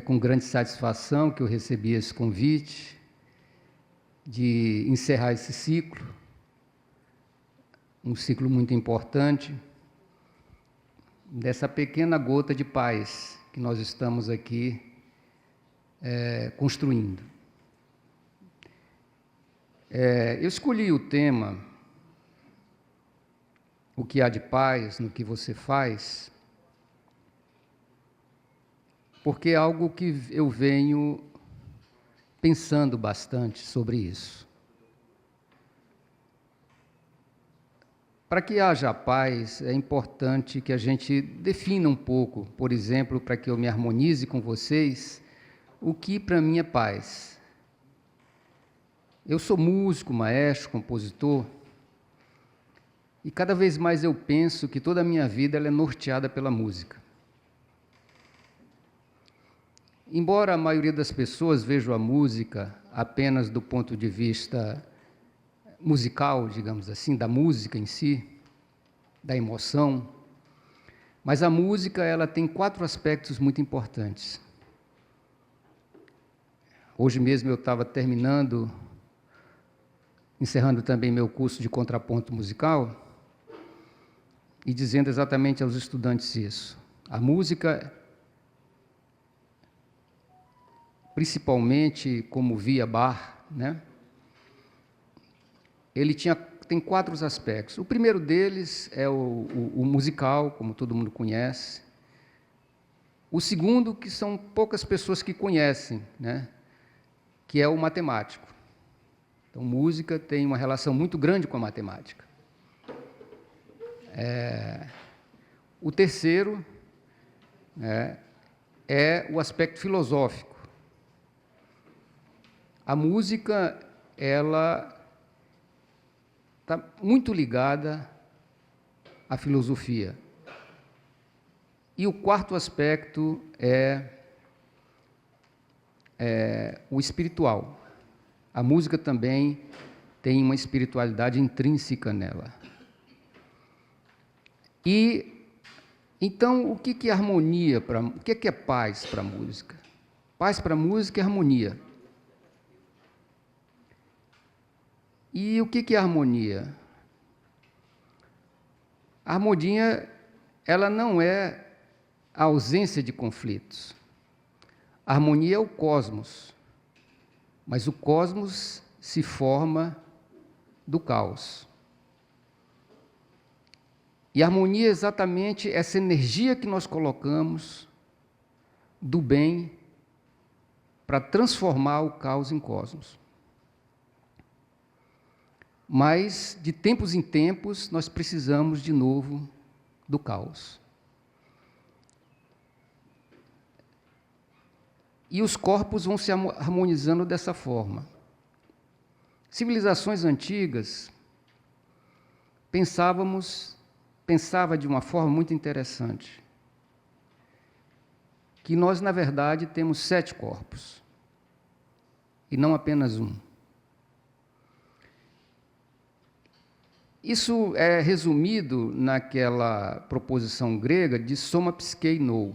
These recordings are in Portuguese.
com grande satisfação que eu recebi esse convite de encerrar esse ciclo, um ciclo muito importante, dessa pequena gota de paz que nós estamos aqui construindo. Eu escolhi o tema, o que há de paz no que você faz, porque é algo que eu venho pensando bastante sobre isso. Para que haja paz, é importante que a gente defina um pouco, por exemplo, para que eu me harmonize com vocês, o que para mim é paz. Eu sou músico, maestro, compositor, e cada vez mais eu penso que toda a minha vida ela é norteada pela música. Embora a maioria das pessoas veja a música apenas do ponto de vista musical, digamos assim, da música em si, da emoção, mas a música ela tem 4 aspectos muito importantes. Hoje mesmo eu estava encerrando também meu curso de contraponto musical e dizendo exatamente aos estudantes isso. A música, principalmente como via Bach, né? Ele tem 4 aspectos. O primeiro deles é o musical, como todo mundo conhece. O segundo, que são poucas pessoas que conhecem, né? Que é o matemático. Então, música tem uma relação muito grande com a matemática. O terceiro é o aspecto filosófico. A música, ela está muito ligada à filosofia. E o quarto aspecto é o espiritual. A música também tem uma espiritualidade intrínseca nela. E, então, o que é harmonia? O que é paz para a música? Paz para a música é harmonia. E o que é harmonia? A harmonia, ela não é a ausência de conflitos. A harmonia é o cosmos, mas o cosmos se forma do caos. E a harmonia é exatamente essa energia que nós colocamos do bem para transformar o caos em cosmos. Mas, de tempos em tempos, nós precisamos, de novo, do caos. E os corpos vão se harmonizando dessa forma. Civilizações antigas pensava de uma forma muito interessante, que nós, na verdade, temos 7 corpos, e não apenas um. Isso é resumido naquela proposição grega de soma psique nous,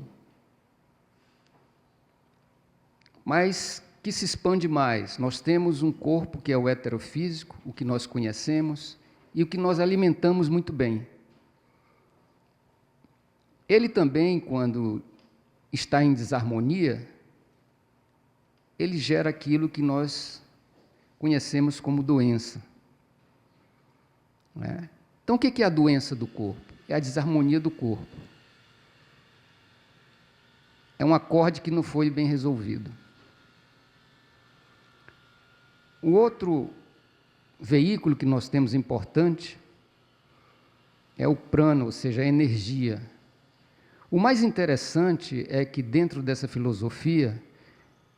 mas que se expande mais. Nós temos um corpo que é o heterofísico, o que nós conhecemos, e o que nós alimentamos muito bem. Ele também, quando está em desarmonia, ele gera aquilo que nós conhecemos como doença. Então, o que é a doença do corpo? É a desarmonia do corpo. É um acorde que não foi bem resolvido. O outro veículo que nós temos importante é o prana, ou seja, a energia. O mais interessante é que, dentro dessa filosofia,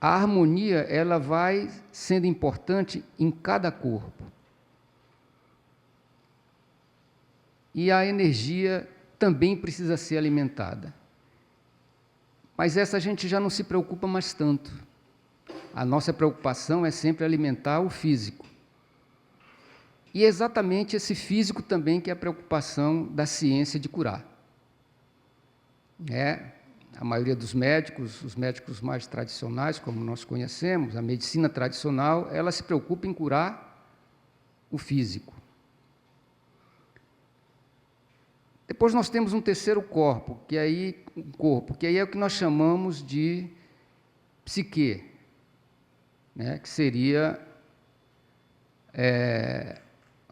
a harmonia ela vai sendo importante em cada corpo. E a energia também precisa ser alimentada. Mas essa a gente já não se preocupa mais tanto. A nossa preocupação é sempre alimentar o físico. E é exatamente esse físico também que é a preocupação da ciência de curar. A maioria dos médicos, os médicos mais tradicionais, como nós conhecemos, a medicina tradicional, ela se preocupa em curar o físico. Depois nós temos um terceiro corpo, que aí é o que nós chamamos de psique, né? Que seria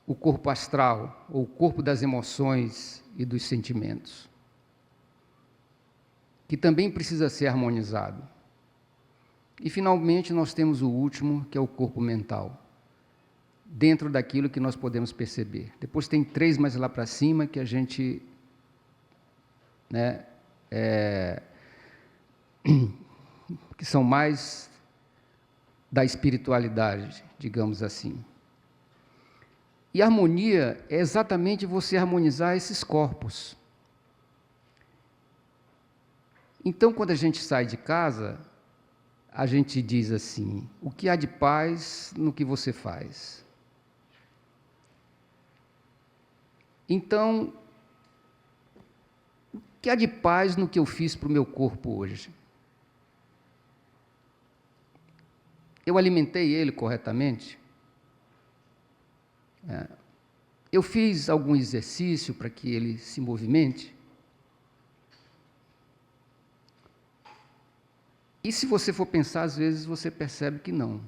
o corpo astral, ou o corpo das emoções e dos sentimentos, que também precisa ser harmonizado. E, finalmente, nós temos o último, que é o corpo mental, dentro daquilo que nós podemos perceber. Depois tem 3 mais lá para cima, que a gente, né, que são mais da espiritualidade, digamos assim. E harmonia é exatamente você harmonizar esses corpos. Então, quando a gente sai de casa, a gente diz assim: o que há de paz no que você faz? Então, o que há de paz no que eu fiz para o meu corpo hoje? Eu alimentei ele corretamente? Eu fiz algum exercício para que ele se movimente? E se você for pensar, às vezes você percebe que não.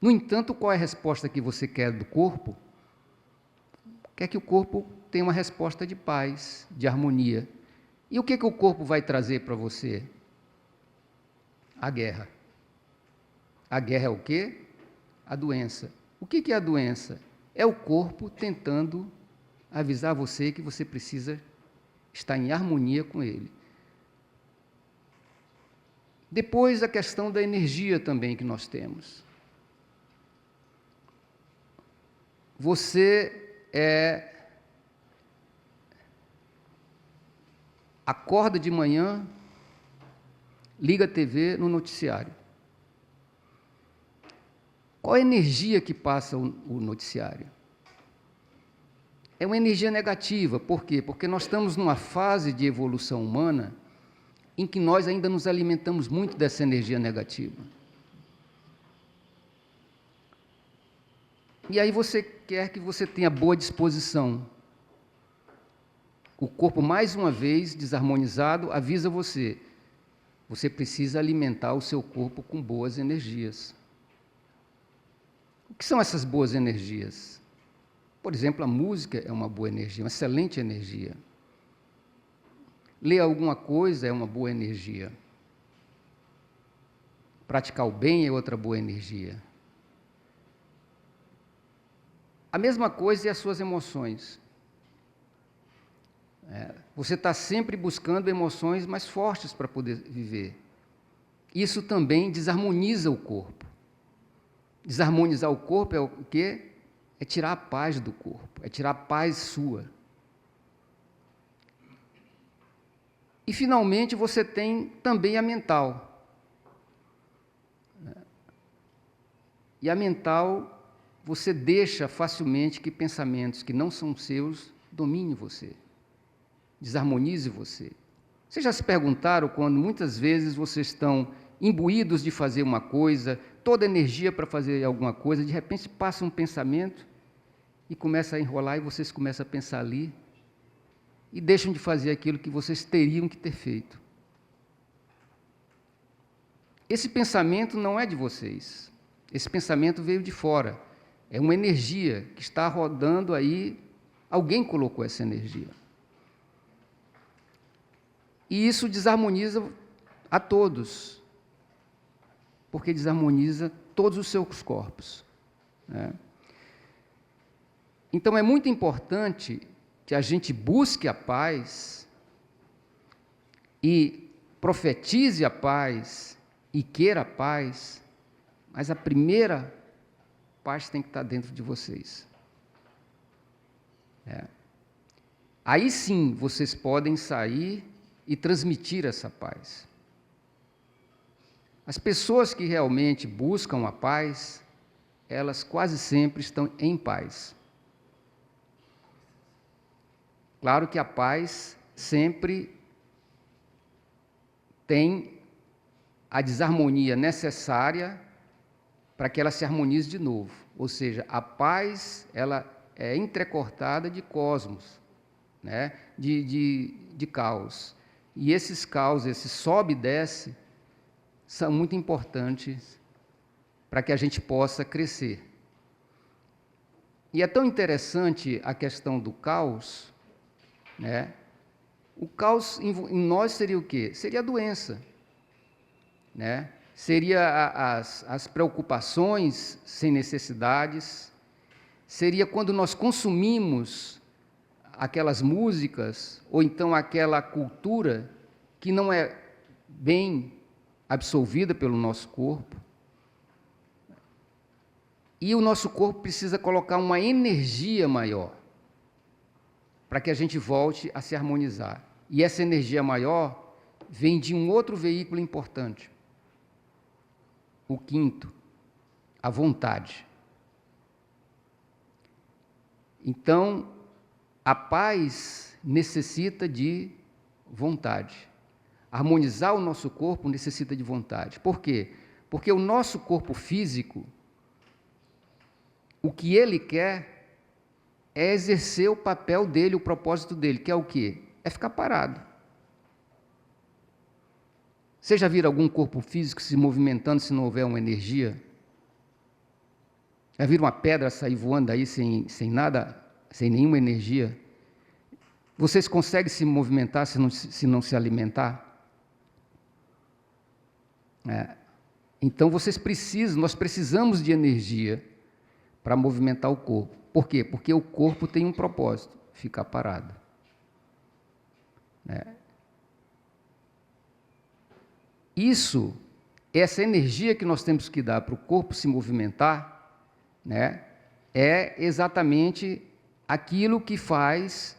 No entanto, qual é a resposta que você quer do corpo? Quer que o corpo tenha uma resposta de paz, de harmonia. E o que o corpo vai trazer para você? A guerra. A guerra é o quê? A doença. O que é a doença? É o corpo tentando avisar você que você precisa estar em harmonia com ele. Depois, a questão da energia também que nós temos. Você acorda de manhã, liga a TV no noticiário. Qual a energia que passa o noticiário? É uma energia negativa. Por quê? Porque nós estamos numa fase de evolução humana em que nós ainda nos alimentamos muito dessa energia negativa. E aí você quer que você tenha boa disposição. O corpo, mais uma vez, desarmonizado, avisa você: você precisa alimentar o seu corpo com boas energias. O que são essas boas energias? Por exemplo, a música é uma boa energia, uma excelente energia. Ler alguma coisa é uma boa energia. Praticar o bem é outra boa energia. A mesma coisa é as suas emoções. Você está sempre buscando emoções mais fortes para poder viver. Isso também desarmoniza o corpo. Desarmonizar o corpo é o quê? É tirar a paz do corpo, é tirar a paz sua. E, finalmente, você tem também a mental. E a mental, você deixa facilmente que pensamentos que não são seus dominem você, desarmonize você. Vocês já se perguntaram quando muitas vezes vocês estão imbuídos de fazer uma coisa, toda energia para fazer alguma coisa, de repente passa um pensamento e começa a enrolar e vocês começam a pensar ali e deixam de fazer aquilo que vocês teriam que ter feito. Esse pensamento não é de vocês. Esse pensamento veio de fora. É uma energia que está rodando aí. Alguém colocou essa energia. E isso desarmoniza a todos, porque desarmoniza todos os seus corpos. Então, é muito importante que a gente busque a paz e profetize a paz e queira a paz, mas a primeira paz tem que estar dentro de vocês. Aí sim vocês podem sair e transmitir essa paz. As pessoas que realmente buscam a paz, elas quase sempre estão em paz. Claro que a paz sempre tem a desarmonia necessária para que ela se harmonize de novo. Ou seja, a paz, ela é entrecortada de cosmos, né? de caos. E esses caos, esse sobe e desce, são muito importantes para que a gente possa crescer. E é tão interessante a questão do caos, né? O caos em nós seria o quê? Seria a doença, né? Seria as preocupações sem necessidades, seria quando nós consumimos aquelas músicas, ou então aquela cultura que não é bem absorvida pelo nosso corpo. E o nosso corpo precisa colocar uma energia maior para que a gente volte a se harmonizar. E essa energia maior vem de um outro veículo importante. O quinto, a vontade. Então, a paz necessita de vontade. Harmonizar o nosso corpo necessita de vontade. Por quê? Porque o nosso corpo físico, o que ele quer é exercer o papel dele, o propósito dele, que é o quê? É ficar parado. Você já viram algum corpo físico se movimentando se não houver uma energia? Já viram uma pedra sair voando aí sem nada, sem nenhuma energia? Vocês conseguem se movimentar se não se alimentar? Então nós precisamos de energia para movimentar o corpo. Por quê? Porque o corpo tem um propósito, ficar parado. Essa energia que nós temos que dar para o corpo se movimentar, né, é exatamente aquilo que faz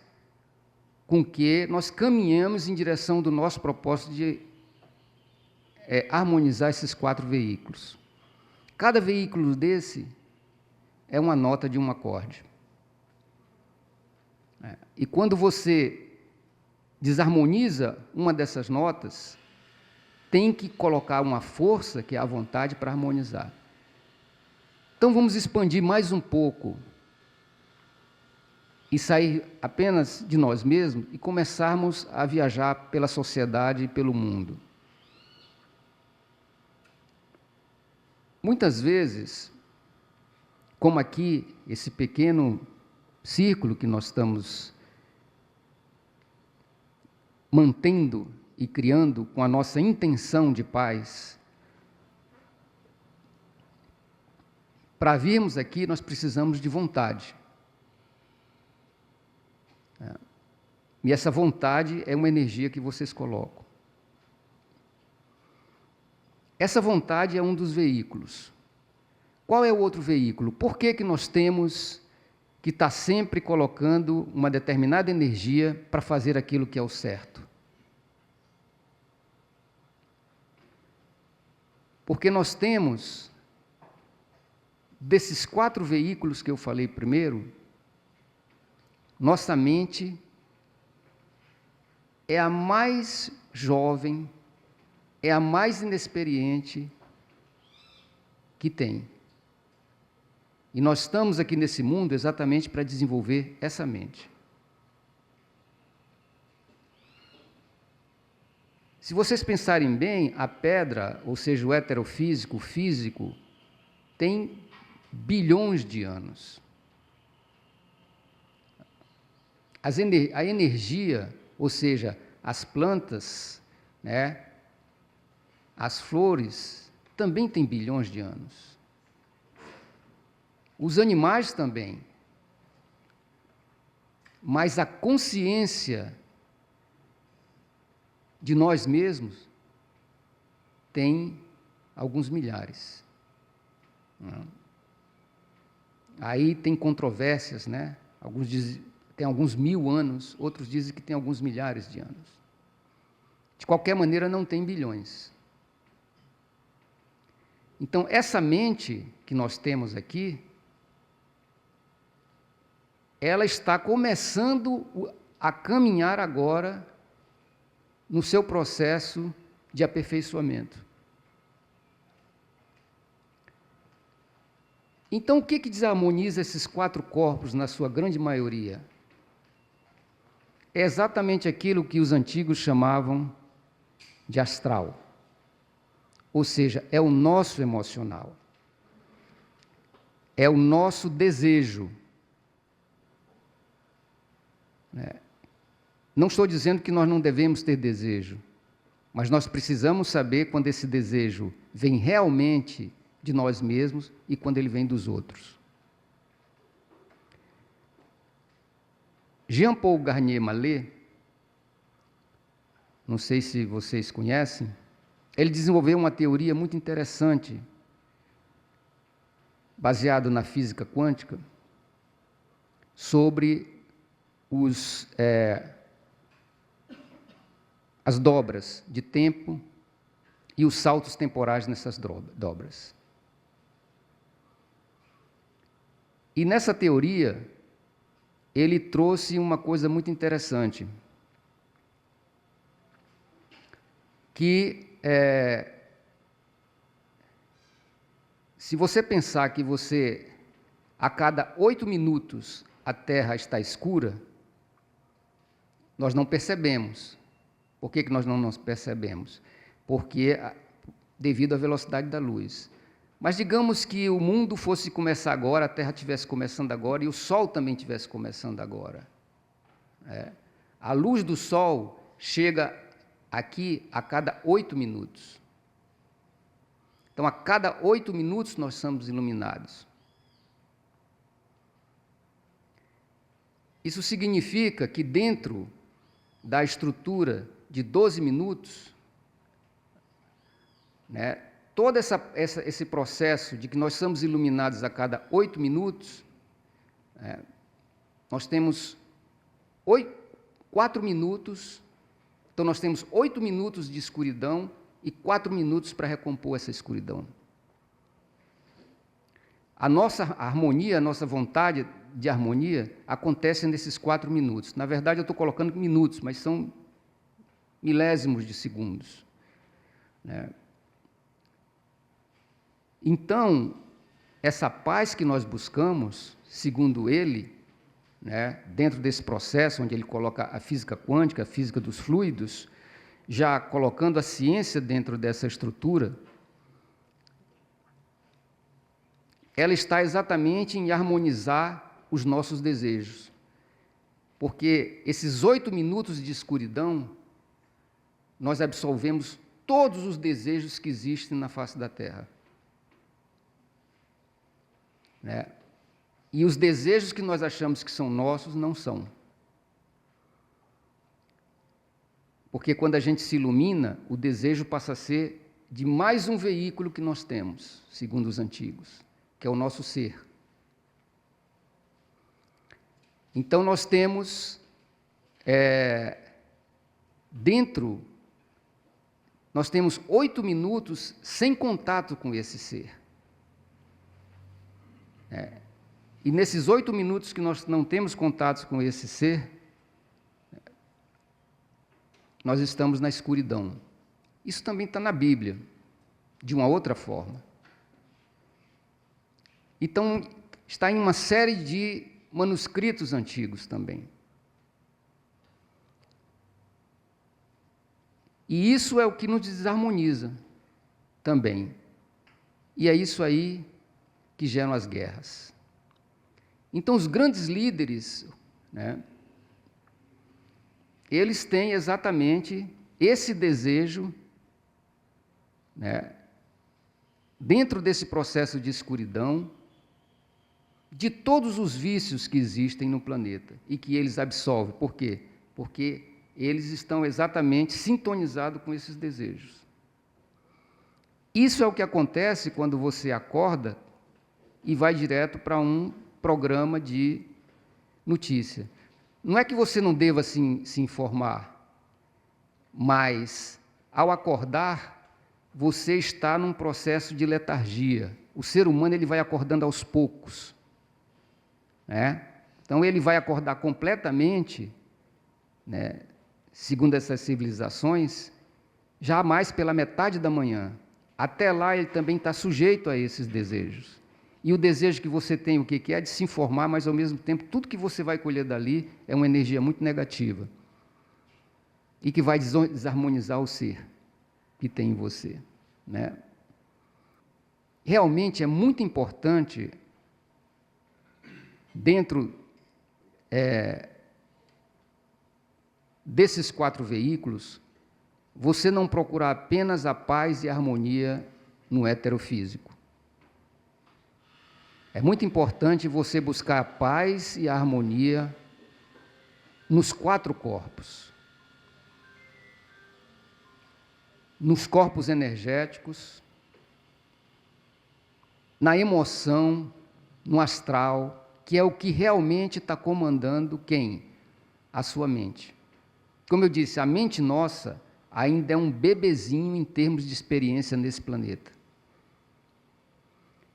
com que nós caminhamos em direção do nosso propósito de harmonizar esses 4 veículos. Cada veículo desse é uma nota de um acorde. E quando você desarmoniza uma dessas notas, tem que colocar uma força, que é a vontade, para harmonizar. Então vamos expandir mais um pouco e sair apenas de nós mesmos e começarmos a viajar pela sociedade e pelo mundo. Muitas vezes, como aqui, esse pequeno círculo que nós estamos mantendo e criando com a nossa intenção de paz, para virmos aqui, nós precisamos de vontade. E essa vontade é uma energia que vocês colocam. Essa vontade é um dos veículos. Qual é o outro veículo? Por que nós temos que estar sempre colocando uma determinada energia para fazer aquilo que é o certo? Porque nós temos, desses 4 veículos que eu falei primeiro, nossa mente é a mais jovem, é a mais inexperiente que tem. E nós estamos aqui nesse mundo exatamente para desenvolver essa mente. Se vocês pensarem bem, a pedra, ou seja, o heterofísico, o físico, tem bilhões de anos. A energia, ou seja, as plantas, né, as flores, também têm bilhões de anos. Os animais também. Mas a consciência de nós mesmos tem alguns milhares. Aí tem controvérsias, né? Alguns dizem tem alguns 1000 anos, outros dizem que tem alguns milhares de anos. De qualquer maneira, não tem bilhões. Então, essa mente que nós temos aqui, ela está começando a caminhar agora no seu processo de aperfeiçoamento. Então, o que desarmoniza esses 4 corpos, na sua grande maioria? É exatamente aquilo que os antigos chamavam de astral. Ou seja, é o nosso emocional. É o nosso desejo. Não estou dizendo que nós não devemos ter desejo, mas nós precisamos saber quando esse desejo vem realmente de nós mesmos e quando ele vem dos outros. Jean-Paul Garnier-Mallet, não sei se vocês conhecem, ele desenvolveu uma teoria muito interessante, baseado na física quântica, sobre as dobras de tempo e os saltos temporais nessas dobras. E nessa teoria, ele trouxe uma coisa muito interessante, que se você pensar que a cada 8 minutos, a Terra está escura, nós não percebemos. Por que nós não percebemos? Porque devido à velocidade da luz. Mas digamos que o mundo fosse começar agora, a Terra estivesse começando agora e o Sol também estivesse começando agora. A luz do Sol chega aqui a cada 8 minutos. Então, a cada 8 minutos nós somos iluminados. Isso significa que dentro da estrutura de 12 minutos, todo esse processo de que nós somos iluminados a cada 8 minutos, nós temos 4 minutos, então nós temos 8 minutos de escuridão e 4 minutos para recompor essa escuridão. A nossa harmonia, a nossa vontade de harmonia acontece nesses 4 minutos. Na verdade, eu estou colocando minutos, mas são milésimos de segundos. Então, essa paz que nós buscamos, segundo ele, dentro desse processo onde ele coloca a física quântica, a física dos fluidos, já colocando a ciência dentro dessa estrutura, ela está exatamente em harmonizar os nossos desejos. Porque esses 8 minutos de escuridão, nós absolvemos todos os desejos que existem na face da Terra. E os desejos que nós achamos que são nossos, não são. Porque quando a gente se ilumina, o desejo passa a ser de mais um veículo que nós temos, segundo os antigos, que é o nosso ser. Então, nós temos, nós temos 8 minutos sem contato com esse ser. E nesses 8 minutos que nós não temos contato com esse ser, nós estamos na escuridão. Isso também está na Bíblia, de uma outra forma. Então, está em uma série de manuscritos antigos também. E isso é o que nos desarmoniza também. E é isso aí que geram as guerras. Então, os grandes líderes, eles têm exatamente esse desejo, dentro desse processo de escuridão, de todos os vícios que existem no planeta e que eles absolvem. Por quê? Porque eles estão exatamente sintonizados com esses desejos. Isso é o que acontece quando você acorda e vai direto para um programa de notícia. Não é que você não deva se informar, mas, ao acordar, você está num processo de letargia. O ser humano ele vai acordando aos poucos. Então, ele vai acordar completamente, segundo essas civilizações, jamais pela metade da manhã. Até lá ele também está sujeito a esses desejos. E o desejo que você tem, o que é? De se informar, mas ao mesmo tempo, tudo que você vai colher dali é uma energia muito negativa. E que vai desarmonizar o ser que tem em você, né? Realmente é muito importante, dentro desses 4 veículos, você não procurar apenas a paz e a harmonia no heterofísico. É muito importante você buscar a paz e a harmonia nos 4 corpos. Nos corpos energéticos, na emoção, no astral, que é o que realmente está comandando quem? A sua mente. Como eu disse, a mente nossa ainda é um bebezinho em termos de experiência nesse planeta.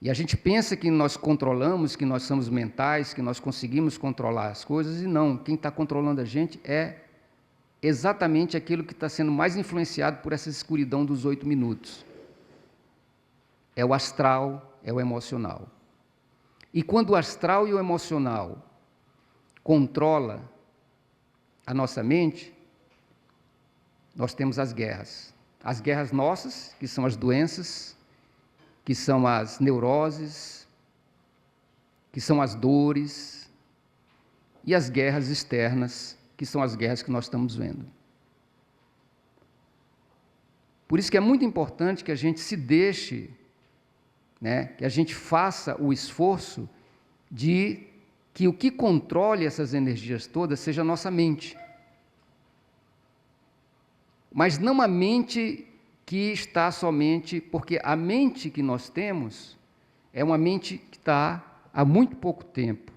E a gente pensa que nós controlamos, que nós somos mentais, que nós conseguimos controlar as coisas, e não. Quem está controlando a gente é exatamente aquilo que está sendo mais influenciado por essa escuridão dos 8 minutos. É o astral, é o emocional. E quando o astral e o emocional controla a nossa mente, nós temos as guerras. As guerras nossas, que são as doenças, que são as neuroses, que são as dores, e as guerras externas, que são as guerras que nós estamos vendo. Por isso que é muito importante que a gente se deixe, né, que a gente faça o esforço de que o que controle essas energias todas seja a nossa mente. Mas não a mente que está somente, porque a mente que nós temos é uma mente que está há muito pouco tempo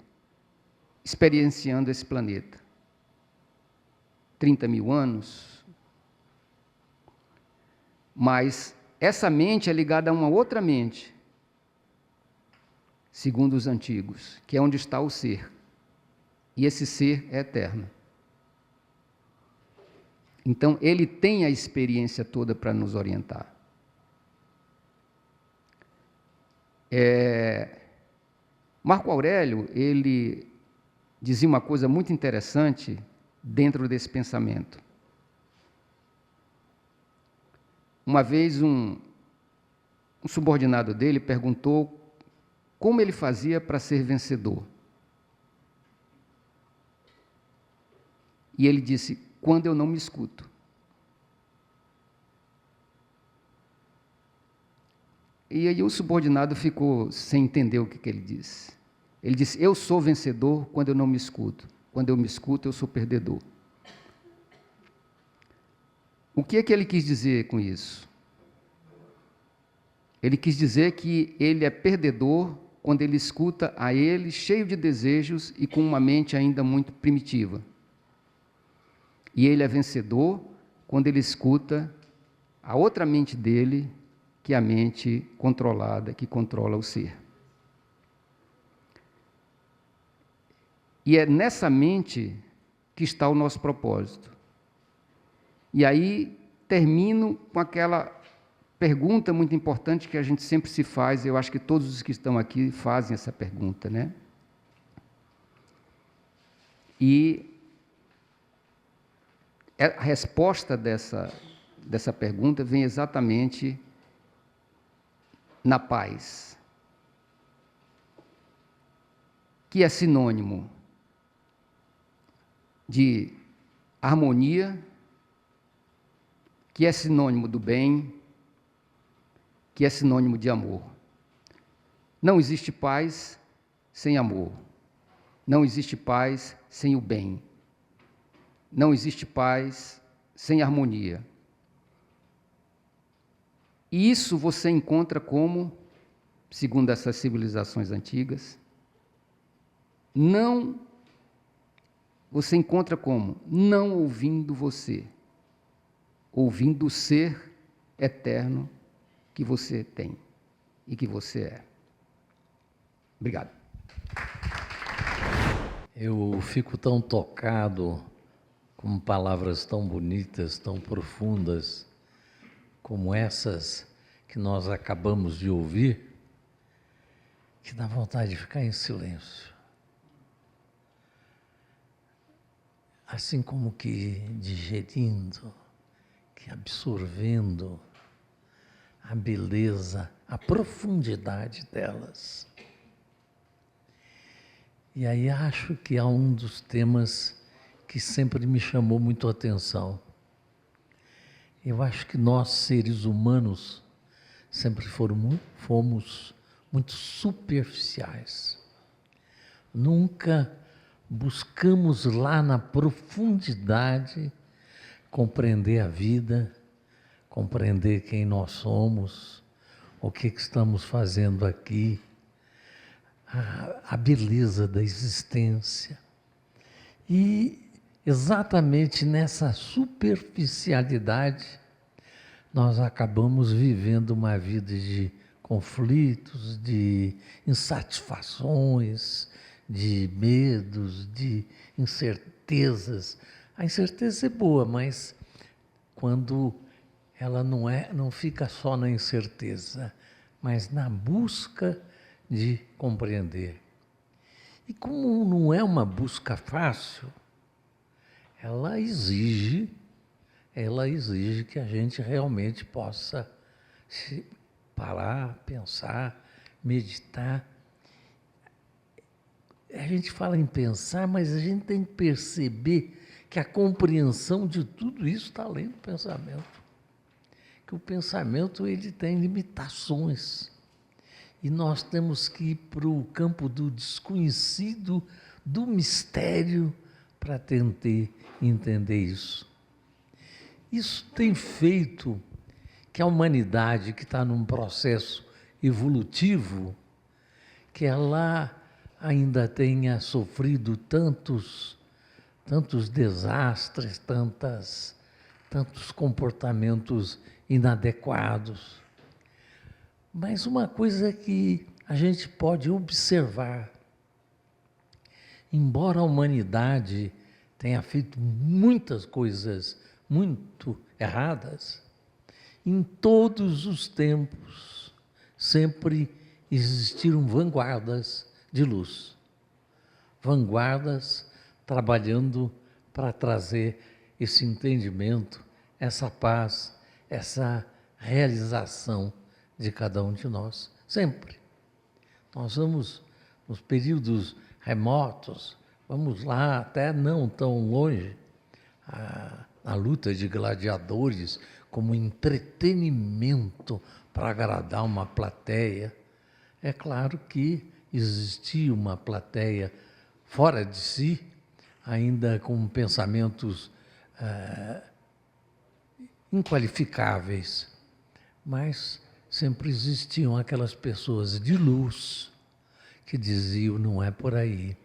experienciando esse planeta. 30 mil anos. Mas essa mente é ligada a uma outra mente, segundo os antigos, que é onde está o ser. E esse ser é eterno. Então, ele tem a experiência toda para nos orientar. Marco Aurélio, ele dizia uma coisa muito interessante dentro desse pensamento. Uma vez, um subordinado dele perguntou como ele fazia para ser vencedor. E ele disse: quando eu não me escuto. E aí o subordinado ficou sem entender o que ele disse. Ele disse: eu sou vencedor quando eu não me escuto. Quando eu me escuto, eu sou perdedor. O que é que ele quis dizer com isso? Ele quis dizer que ele é perdedor quando ele escuta a ele cheio de desejos e com uma mente ainda muito primitiva. E ele é vencedor quando ele escuta a outra mente dele, que é a mente controlada, que controla o ser. E é nessa mente que está o nosso propósito. E aí termino com aquela pergunta muito importante que a gente sempre se faz, eu acho que todos os que estão aqui fazem essa pergunta, né? E a resposta dessa pergunta vem exatamente na paz, que é sinônimo de harmonia, que é sinônimo do bem, que é sinônimo de amor. Não existe paz sem amor. Não existe paz sem o bem. Não existe paz sem harmonia. E isso você encontra como, segundo essas civilizações antigas, você encontra como? Não ouvindo você, ouvindo o ser eterno que você tem e que você é. Obrigado. Eu fico tão tocado com palavras tão bonitas, tão profundas, como essas que nós acabamos de ouvir, que dá vontade de ficar em silêncio. Assim como que digerindo, que absorvendo a beleza, a profundidade delas. E aí acho que há um dos temas que sempre me chamou muito a atenção. Eu acho que nós, seres humanos, sempre fomos muito superficiais. Nunca buscamos lá na profundidade compreender a vida, compreender quem nós somos, o que estamos fazendo aqui, a beleza da existência. E exatamente nessa superficialidade, nós acabamos vivendo uma vida de conflitos, de insatisfações, de medos, de incertezas. A incerteza é boa, mas quando ela não fica só na incerteza, mas na busca de compreender. E como não é uma busca fácil, ela exige que a gente realmente possa parar, pensar, meditar. A gente fala em pensar, mas a gente tem que perceber que a compreensão de tudo isso está além do pensamento. Que o pensamento ele tem limitações. E nós temos que ir para o campo do desconhecido, do mistério, para tentar entender isso. Isso tem feito que a humanidade, que está num processo evolutivo, que ela ainda tenha sofrido tantos desastres, tantos comportamentos inadequados. Mas uma coisa que a gente pode observar, embora a humanidade tenha feito muitas coisas muito erradas, em todos os tempos sempre existiram vanguardas de luz. Vanguardas trabalhando para trazer esse entendimento, essa paz, essa realização de cada um de nós, sempre. Nós vamos, nos períodos remotos, vamos lá, até não tão longe, a luta de gladiadores como entretenimento para agradar uma plateia. É claro que existia uma plateia fora de si, ainda com pensamentos inqualificáveis, mas sempre existiam aquelas pessoas de luz que diziam, não é por aí.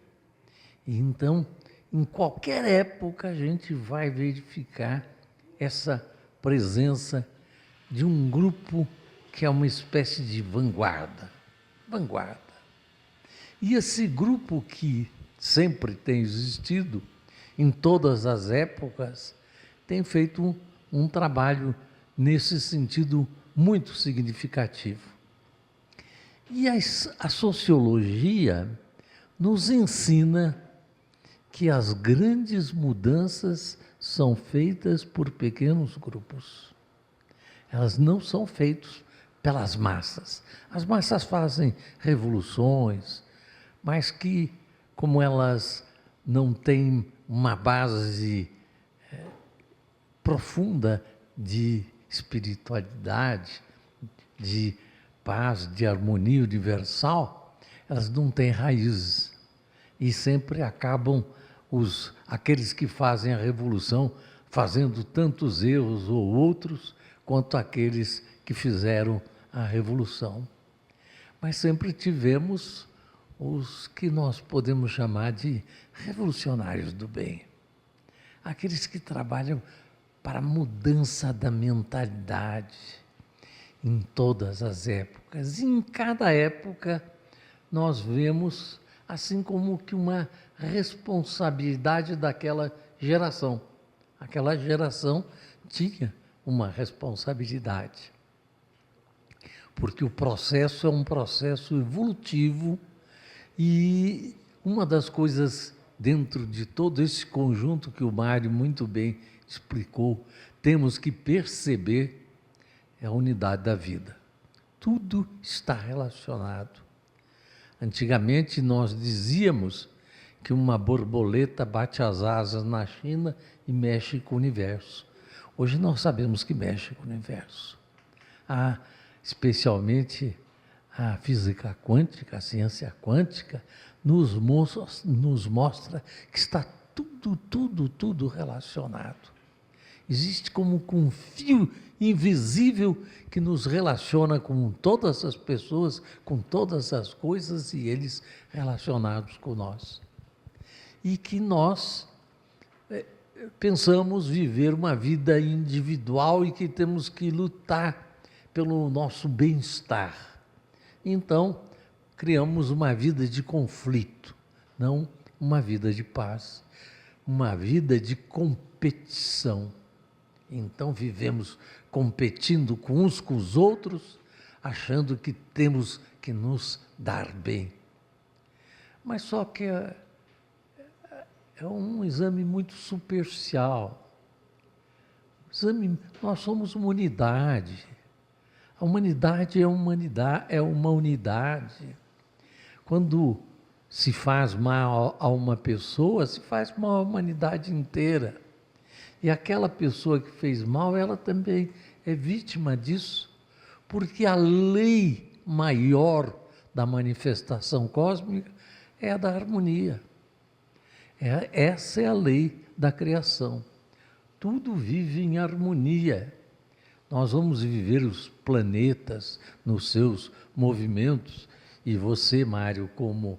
E então, em qualquer época, a gente vai verificar essa presença de um grupo que é uma espécie de vanguarda. Vanguarda. E esse grupo que sempre tem existido, em todas as épocas, tem feito um trabalho nesse sentido muito significativo. E a sociologia nos ensina que as grandes mudanças são feitas por pequenos grupos. Elas não são feitas pelas massas. As massas fazem revoluções, mas que, como elas não têm uma base profunda de espiritualidade, de paz, de harmonia universal, elas não têm raízes. E sempre acabam aqueles que fazem a revolução fazendo tantos erros ou outros quanto aqueles que fizeram a revolução. Mas sempre tivemos os que nós podemos chamar de revolucionários do bem. Aqueles que trabalham para a mudança da mentalidade em todas as épocas. E em cada época nós vemos assim como que uma responsabilidade daquela geração. Aquela geração tinha uma responsabilidade. Porque o processo é um processo evolutivo e uma das coisas dentro de todo esse conjunto que o Mário muito bem explicou, temos que perceber é a unidade da vida. Tudo está relacionado. Antigamente nós dizíamos que uma borboleta bate as asas na China e mexe com o universo. Hoje nós sabemos que mexe com o universo. Especialmente a física quântica, a ciência quântica, nos mostra que está tudo relacionado. Existe como um fio invisível que nos relaciona com todas as pessoas, com todas as coisas e eles relacionados com nós. E que nós pensamos viver uma vida individual e que temos que lutar pelo nosso bem-estar. Então, criamos uma vida de conflito, não uma vida de paz, uma vida de competição. Então, vivemos competindo com uns com os outros, achando que temos que nos dar bem. Mas só que é um exame muito superficial. Nós somos uma unidade. A humanidade é uma unidade. Quando se faz mal a uma pessoa, se faz mal à humanidade inteira. E aquela pessoa que fez mal, ela também é vítima disso, porque a lei maior da manifestação cósmica é a da harmonia. Essa é a lei da criação. Tudo vive em harmonia. Nós vamos viver os planetas nos seus movimentos, e você, Mário, como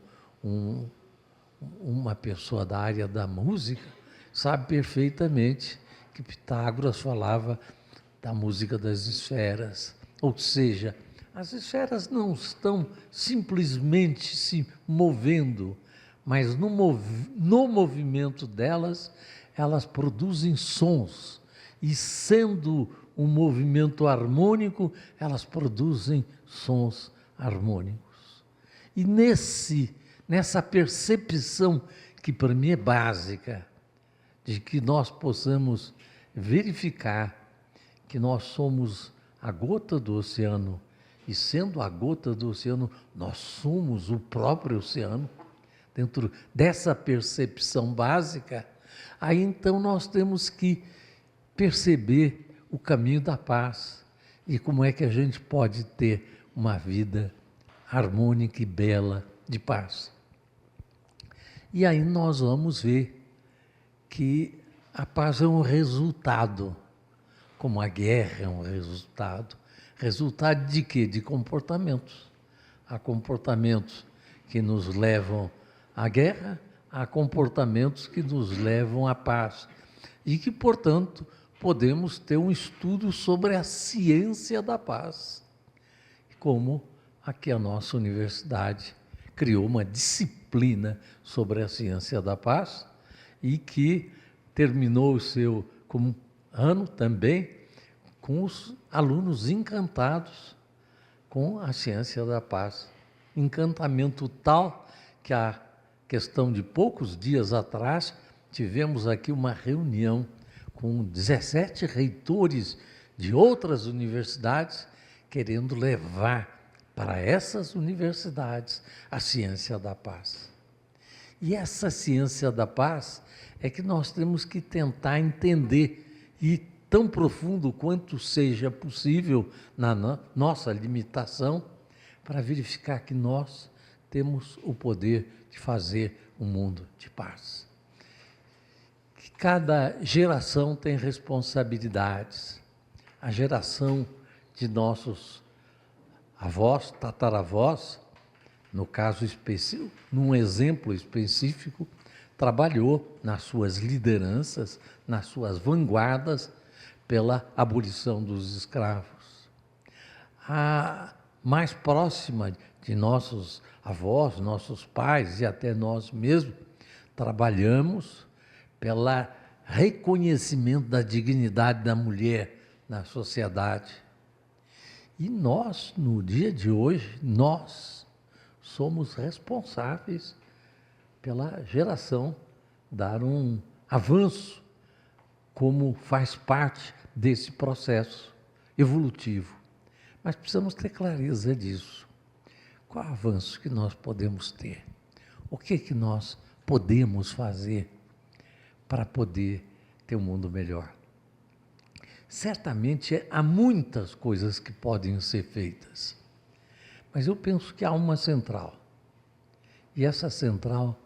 uma pessoa da área da música, sabe perfeitamente que Pitágoras falava da música das esferas. Ou seja, as esferas não estão simplesmente se movendo, mas no movimento delas, elas produzem sons. E sendo um movimento harmônico, elas produzem sons harmônicos. E nessa percepção, que para mim é básica, de que nós possamos verificar que nós somos a gota do oceano, e sendo a gota do oceano, nós somos o próprio oceano, dentro dessa percepção básica, aí então nós temos que perceber o caminho da paz e como é que a gente pode ter uma vida harmônica e bela de paz. E aí nós vamos ver que a paz é um resultado, como a guerra é um resultado. Resultado de quê? De comportamentos. Há comportamentos que nos levam à guerra, há comportamentos que nos levam à paz. E que, portanto, podemos ter um estudo sobre a ciência da paz. Como aqui a nossa universidade criou uma disciplina sobre a ciência da paz e que terminou o seu ano também com os alunos encantados com a ciência da paz. Encantamento tal que a questão de poucos dias atrás tivemos aqui uma reunião com 17 reitores de outras universidades querendo levar para essas universidades a ciência da paz. E essa ciência da paz é que nós temos que tentar entender, e tão profundo quanto seja possível na nossa limitação, para verificar que nós temos o poder de fazer um mundo de paz. Que cada geração tem responsabilidades. A geração de nossos avós, tataravós, no caso específico, num exemplo específico, trabalhou nas suas lideranças, nas suas vanguardas, pela abolição dos escravos. A mais próxima de nossos avós, nossos pais e até nós mesmos, trabalhamos pelo reconhecimento da dignidade da mulher na sociedade. E nós, no dia de hoje, nós somos responsáveis pela geração dar um avanço, como faz parte desse processo evolutivo. Mas precisamos ter clareza disso. Qual avanço que nós podemos ter? O que nós podemos fazer para poder ter um mundo melhor? Certamente há muitas coisas que podem ser feitas, mas eu penso que há uma central. E essa central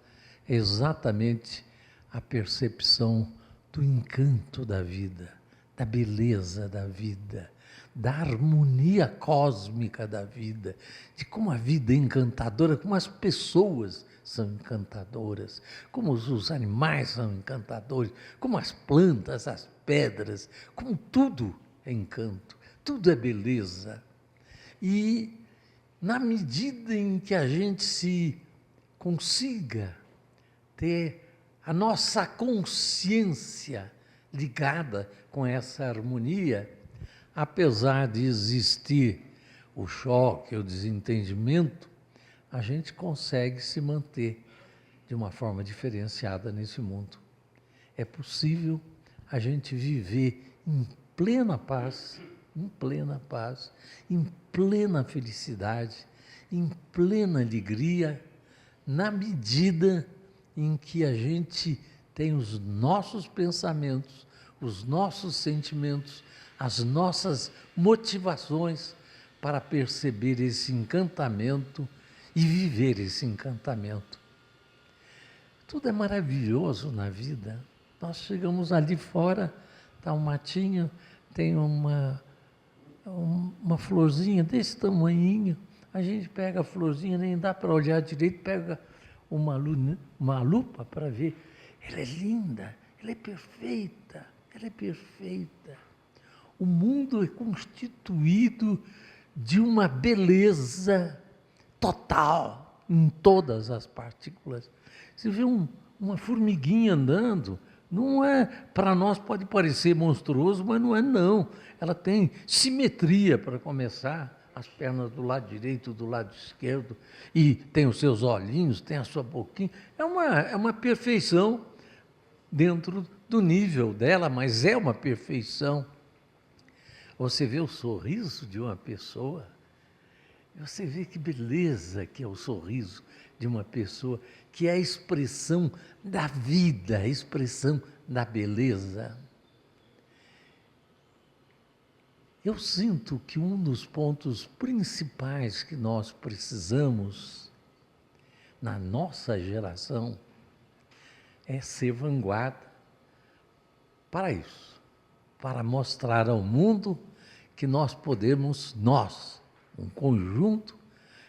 é exatamente a percepção do encanto da vida, da beleza da vida, da harmonia cósmica da vida, de como a vida é encantadora, como as pessoas são encantadoras, como os animais são encantadores, como as plantas, as pedras, como tudo é encanto, tudo é beleza. E na medida em que a gente se consiga ter a nossa consciência ligada com essa harmonia, apesar de existir o choque, o desentendimento, a gente consegue se manter de uma forma diferenciada nesse mundo. É possível a gente viver em plena paz, em plena felicidade, em plena alegria, na medida em que a gente tem os nossos pensamentos, os nossos sentimentos, as nossas motivações para perceber esse encantamento e viver esse encantamento. Tudo é maravilhoso na vida. Nós chegamos ali fora, está um matinho, tem uma florzinha desse tamanhinho, a gente pega a florzinha, nem dá para olhar direito, pega uma lupa para ver. Ela é linda, ela é perfeita, ela é perfeita. O mundo é constituído de uma beleza total em todas as partículas. Você vê uma formiguinha andando, não é, para nós pode parecer monstruoso, mas não é não. Ela tem simetria para começar, as pernas do lado direito, do lado esquerdo, e tem os seus olhinhos, tem a sua boquinha. É uma perfeição dentro do nível dela, mas é uma perfeição. Você vê o sorriso de uma pessoa, você vê que beleza que é o sorriso de uma pessoa, que é a expressão da vida, a expressão da beleza. Eu sinto que um dos pontos principais que nós precisamos na nossa geração é ser vanguarda para isso, para mostrar ao mundo que nós podemos, um conjunto,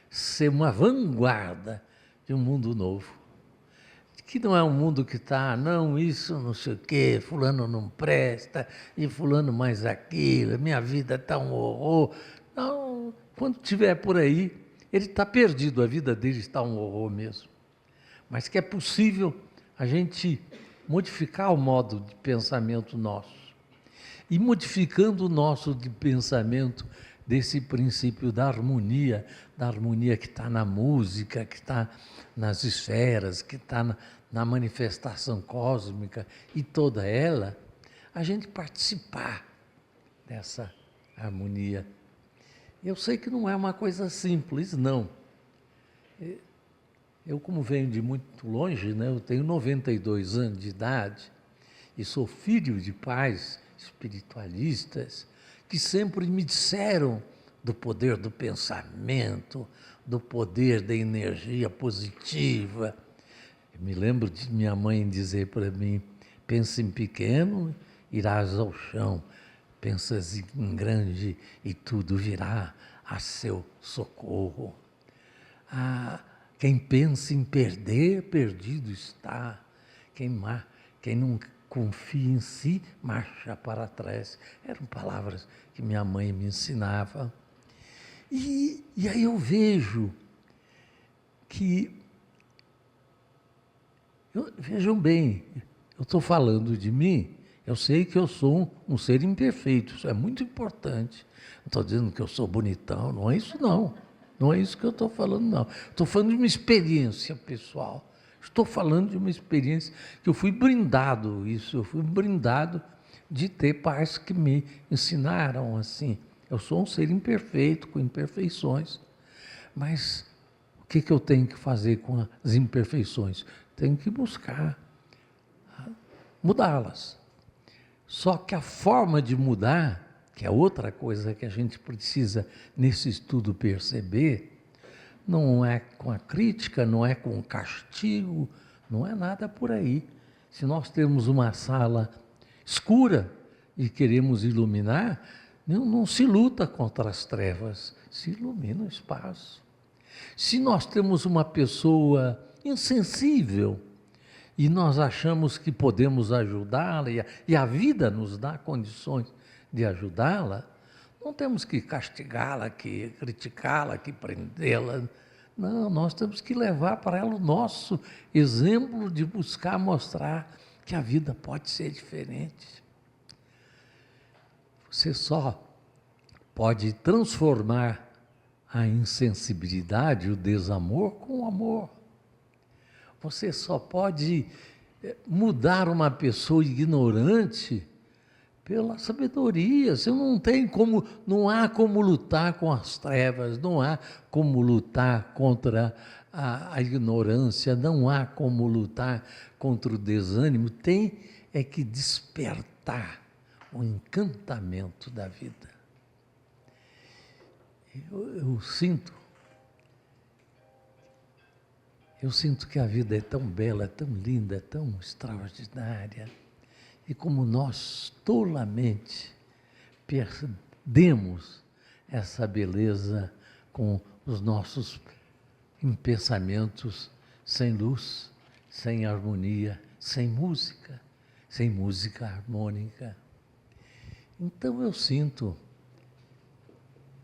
ser uma vanguarda de um mundo novo. Que não é um mundo que está, não, isso, não sei o quê, fulano não presta, e fulano mais aquilo, minha vida está um horror. Não, quando estiver por aí, ele está perdido, a vida dele está um horror mesmo. Mas que é possível a gente modificar o modo de pensamento nosso. E modificando o nosso de pensamento desse princípio da harmonia que está na música, que está nas esferas, que está na manifestação cósmica e toda ela, a gente participar dessa harmonia. Eu sei que não é uma coisa simples, não. Eu, como venho de muito longe, né, eu tenho 92 anos de idade e sou filho de pais espiritualistas que sempre me disseram do poder do pensamento, do poder da energia positiva. Eu me lembro de minha mãe dizer para mim, pensa em pequeno, irás ao chão, pensas em grande e tudo virá a seu socorro. Quem pensa em perder, perdido está. Quem não confia em si, marcha para trás. Eram palavras que minha mãe me ensinava. E aí eu vejo que, vejam bem, eu estou falando de mim Eu sei que eu sou um ser imperfeito, isso é muito importante. Não estou dizendo que eu sou bonitão, não é isso não. Não é isso que eu estou falando, não. Estou falando de uma experiência pessoal. Estou falando de uma experiência que eu fui brindado, eu fui brindado de ter pais que me ensinaram assim. Eu sou um ser imperfeito, com imperfeições, mas o que eu tenho que fazer com as imperfeições? Tenho que buscar mudá-las. Só que a forma de mudar, que é outra coisa que a gente precisa nesse estudo perceber, não é com a crítica, não é com o castigo, não é nada por aí. Se nós temos uma sala escura e queremos iluminar, não se luta contra as trevas, se ilumina o espaço. Se nós temos uma pessoa insensível e nós achamos que podemos ajudá-la e a vida nos dá condições de ajudá-la, não temos que castigá-la, que criticá-la, que prendê-la. Não, nós temos que levar para ela o nosso exemplo de buscar mostrar que a vida pode ser diferente. Você só pode transformar a insensibilidade, o desamor, com o amor. Você só pode mudar uma pessoa ignorante pela sabedoria. Você não há como lutar com as trevas, não há como lutar contra a ignorância, não há como lutar contra o desânimo. Tem que despertar o encantamento da vida. Eu sinto que a vida é tão bela, é tão linda, é tão extraordinária. E como nós tolamente perdemos essa beleza com os nossos pensamentos sem luz, sem harmonia, sem música harmônica. Então eu sinto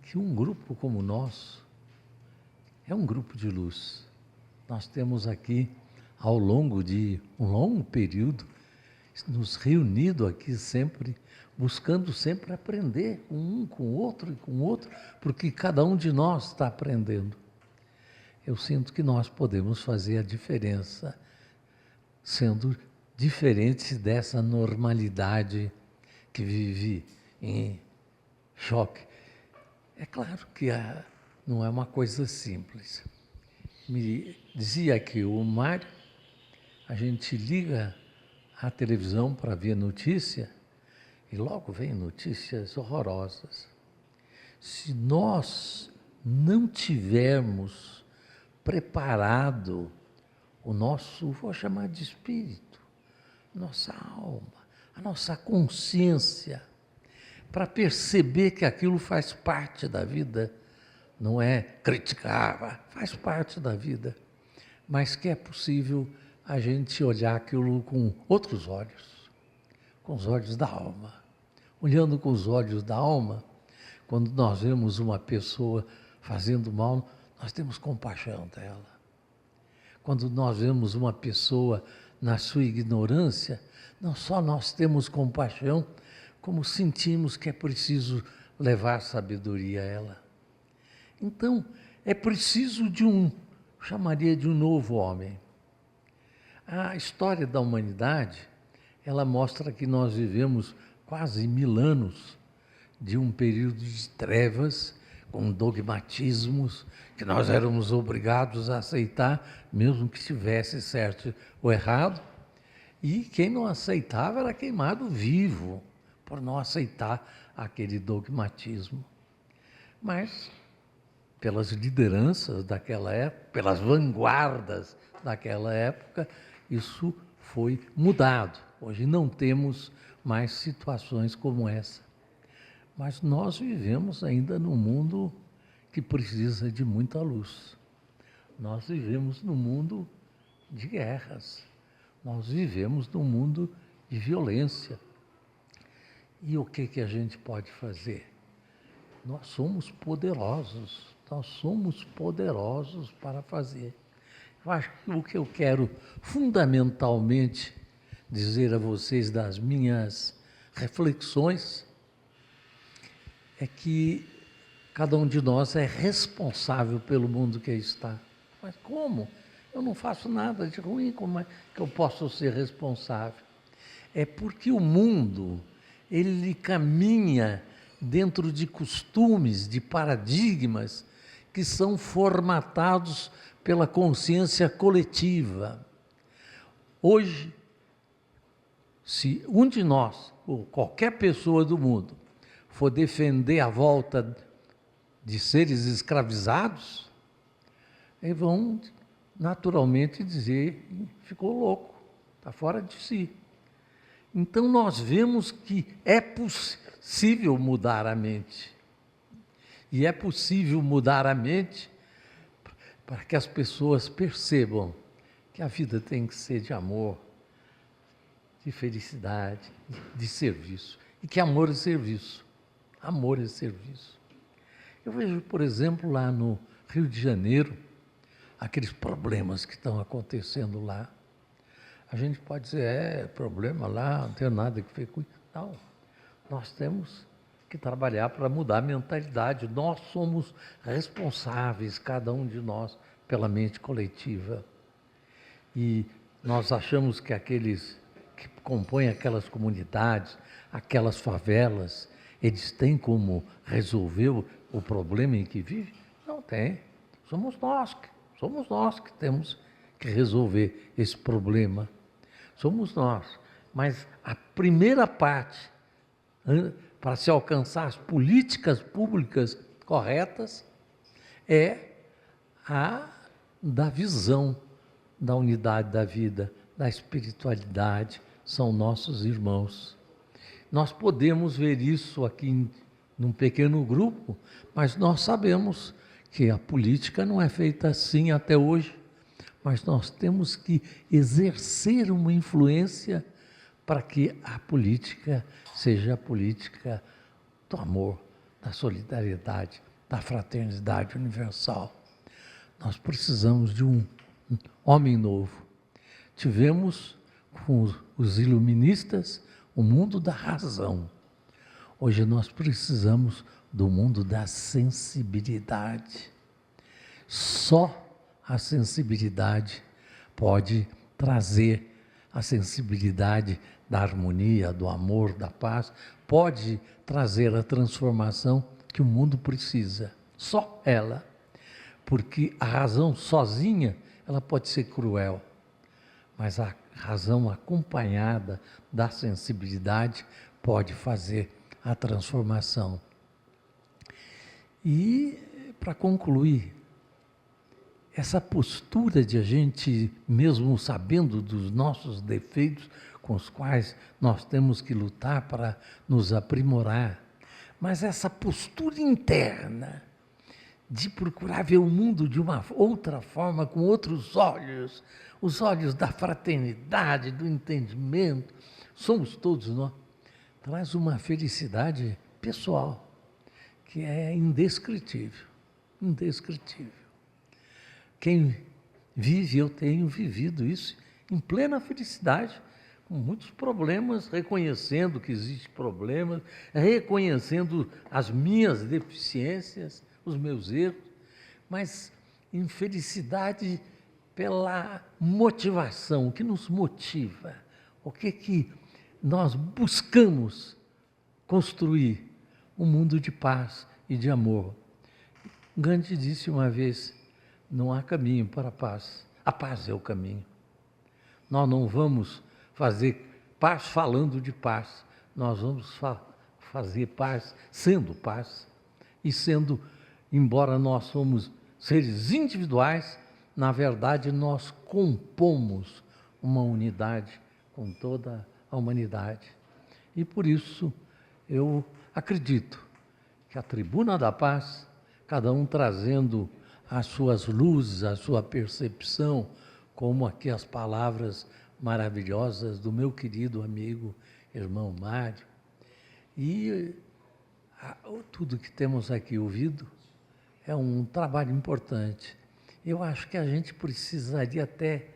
que um grupo como o nosso é um grupo de luz. Nós temos aqui, ao longo de um longo período, nos reunido aqui sempre, buscando sempre aprender com o outro e com o outro, porque cada um de nós está aprendendo. Eu sinto que nós podemos fazer a diferença, sendo diferentes dessa normalidade que vive em choque. É claro que não é uma coisa simples. Me dizia que o Mário, a gente liga a televisão para ver notícia e logo vem notícias horrorosas. Se nós não tivermos preparado o nosso, vou chamar de espírito, nossa alma, a nossa consciência, para perceber que aquilo faz parte da vida, não é criticar, faz parte da vida, mas que é possível a gente olhar aquilo com outros olhos, com os olhos da alma. Olhando com os olhos da alma, quando nós vemos uma pessoa fazendo mal, nós temos compaixão dela. Quando nós vemos uma pessoa na sua ignorância, não só nós temos compaixão, como sentimos que é preciso levar sabedoria a ela. Então, é preciso chamaria de um novo homem. A história da humanidade, ela mostra que nós vivemos quase 1000 anos de um período de trevas, com dogmatismos, que nós éramos obrigados a aceitar, mesmo que estivesse certo ou errado, e quem não aceitava era queimado vivo, por não aceitar aquele dogmatismo. Mas, pelas lideranças daquela época, pelas vanguardas daquela época, isso foi mudado. Hoje não temos mais situações como essa. Mas nós vivemos ainda num mundo que precisa de muita luz. Nós vivemos num mundo de guerras. Nós vivemos num mundo de violência. E o que a gente pode fazer? Nós somos poderosos para fazer. Eu acho que o que eu quero fundamentalmente dizer a vocês das minhas reflexões é que cada um de nós é responsável pelo mundo que está. Mas como? Eu não faço nada de ruim, como é que eu posso ser responsável? É porque o mundo, ele caminha dentro de costumes, de paradigmas que são formatados pela consciência coletiva. Hoje, se um de nós, ou qualquer pessoa do mundo, for defender a volta de seres escravizados, eles vão naturalmente dizer, ficou louco, está fora de si. Então nós vemos que é possível mudar a mente. E é possível mudar a mente para que as pessoas percebam que a vida tem que ser de amor, de felicidade, de serviço. E que amor é serviço. Amor é serviço. Eu vejo, por exemplo, lá no Rio de Janeiro, aqueles problemas que estão acontecendo lá. A gente pode dizer, problema lá, não tem nada que ver com isso. Não, nós temos que trabalhar para mudar a mentalidade. Nós somos responsáveis, cada um de nós, pela mente coletiva. E nós achamos que aqueles que compõem aquelas comunidades, aquelas favelas, eles têm como resolver o problema em que vivem? Não tem. Somos nós que temos que resolver esse problema. Somos nós. Mas a primeira parte, para se alcançar as políticas públicas corretas, é a da visão da unidade da vida, da espiritualidade, são nossos irmãos. Nós podemos ver isso aqui num pequeno grupo, mas nós sabemos que a política não é feita assim até hoje, mas nós temos que exercer uma influência para que a política seja a política do amor, da solidariedade, da fraternidade universal. Nós precisamos de um homem novo. Tivemos com os iluministas o mundo da razão. Hoje nós precisamos do mundo da sensibilidade. Só a sensibilidade pode trazer a sensibilidade da harmonia, do amor, da paz, pode trazer a transformação que o mundo precisa. Só ela. Porque a razão sozinha, ela pode ser cruel, mas a razão acompanhada da sensibilidade pode fazer a transformação. E, para concluir, essa postura de a gente, mesmo sabendo dos nossos defeitos, com os quais nós temos que lutar para nos aprimorar, mas essa postura interna de procurar ver o mundo de uma outra forma, com outros olhos, os olhos da fraternidade, do entendimento, somos todos nós, traz uma felicidade pessoal, que é indescritível, indescritível. Quem vive, eu tenho vivido isso em plena felicidade, com muitos problemas, reconhecendo que existem problemas, reconhecendo as minhas deficiências, os meus erros, mas em felicidade pela motivação, o que nos motiva, o que nós buscamos construir, um mundo de paz e de amor. Gandhi disse uma vez, não há caminho para a paz é o caminho. Nós não vamos fazer paz falando de paz, nós vamos fazer paz sendo paz, e sendo, embora nós somos seres individuais, na verdade nós compomos uma unidade com toda a humanidade. E por isso eu acredito que a Tribuna da Paz, cada um trazendo as suas luzes, a sua percepção, como aqui as palavras maravilhosas do meu querido amigo, irmão Mário, e tudo que temos aqui ouvido é um trabalho importante. Eu acho que a gente precisaria até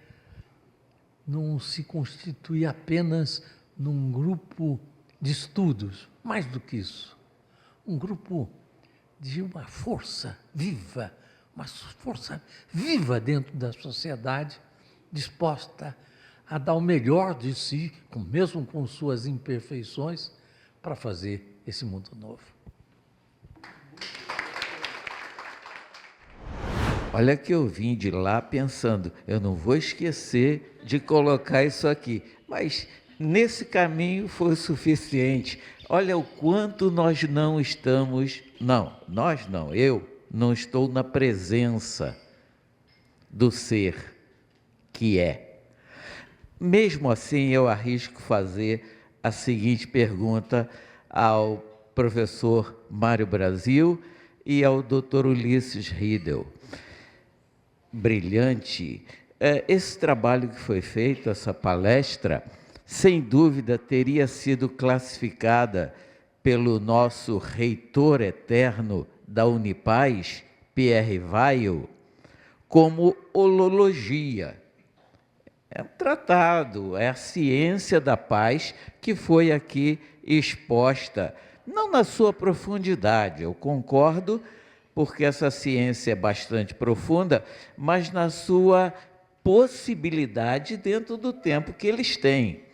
não se constitui apenas num grupo de estudos, mais do que isso, um grupo de uma força viva dentro da sociedade, disposta a dar o melhor de si, mesmo com suas imperfeições, para fazer esse mundo novo. Olha que eu vim de lá pensando, eu não vou esquecer de colocar isso aqui, mas nesse caminho foi o suficiente. Olha o quanto nós não estamos, eu não estou na presença do ser que é. Mesmo assim, eu arrisco fazer a seguinte pergunta ao professor Mário Brasil e ao Dr. Ulisses Riedel. Brilhante. Esse trabalho que foi feito, essa palestra, sem dúvida teria sido classificada pelo nosso reitor eterno da Unipaz, Pierre Weil, como holologia. É um tratado, é a ciência da paz que foi aqui exposta, não na sua profundidade, eu concordo, porque essa ciência é bastante profunda, mas na sua possibilidade dentro do tempo que eles têm,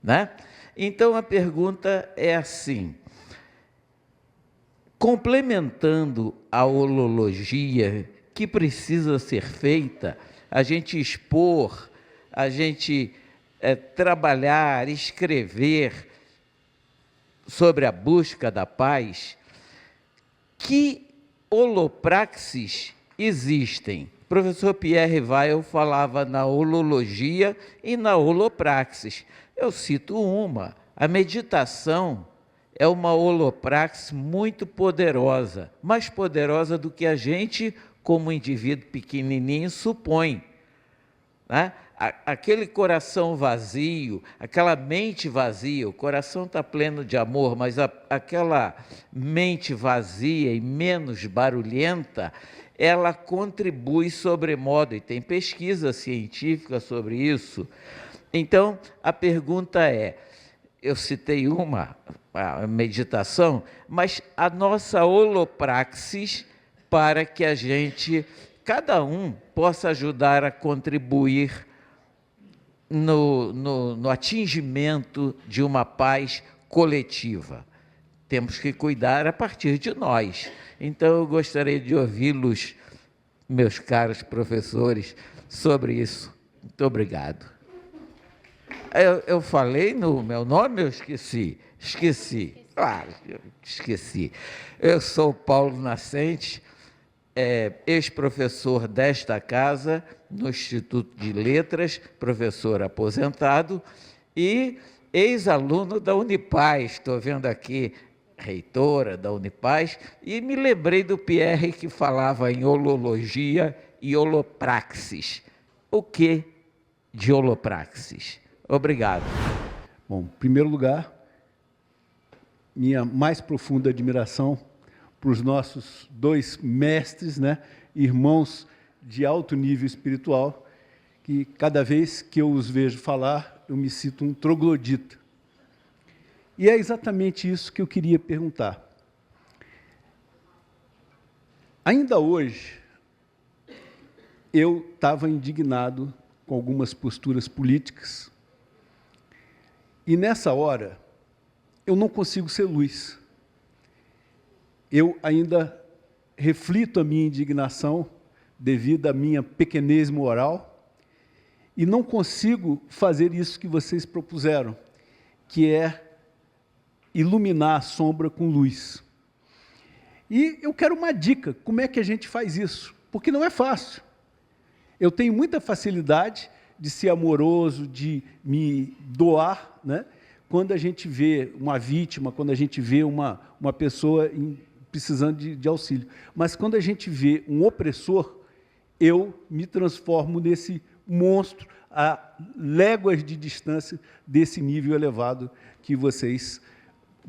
né? Então a pergunta é assim: complementando a holologia que precisa ser feita, a gente expor, a gente trabalhar, escrever sobre a busca da paz, que holopraxis existem? O professor Pierre Weil falava na holologia e na holopraxis. Eu cito uma: a meditação é uma holopraxis muito poderosa, mais poderosa do que a gente, como indivíduo pequenininho, supõe, né? Aquele coração vazio, aquela mente vazia, o coração está pleno de amor, mas aquela mente vazia e menos barulhenta, ela contribui sobremodo, e tem pesquisa científica sobre isso. Então, a pergunta é, eu citei a meditação, mas a nossa holopraxis, para que a gente, cada um, possa ajudar a contribuir no atingimento de uma paz coletiva. Temos que cuidar a partir de nós. Então, eu gostaria de ouvi-los, meus caros professores, sobre isso. Muito obrigado. Eu falei no meu nome, eu esqueci. Claro, esqueci. Eu sou Paulo Nascente, ex-professor desta casa, no Instituto de Letras, professor aposentado, e ex-aluno da Unipaz. Estou vendo aqui, reitora da Unipaz, e me lembrei do Pierre, que falava em holologia e holopraxis. O que de holopraxis? Obrigado. Bom, em primeiro lugar, minha mais profunda admiração para os nossos dois mestres, né, irmãos de alto nível espiritual, que cada vez que eu os vejo falar, eu me sinto um troglodita. E é exatamente isso que eu queria perguntar. Ainda hoje, eu estava indignado com algumas posturas políticas, e nessa hora, eu não consigo ser luz. Eu ainda reflito a minha indignação devido à minha pequenez moral e não consigo fazer isso que vocês propuseram, que é iluminar a sombra com luz. E eu quero uma dica, como é que a gente faz isso? Porque não é fácil. Eu tenho muita facilidade de ser amoroso, de me doar, né? Quando a gente vê uma vítima, quando a gente vê uma pessoa precisando de auxílio. Mas quando a gente vê um opressor, eu me transformo nesse monstro a léguas de distância desse nível elevado que vocês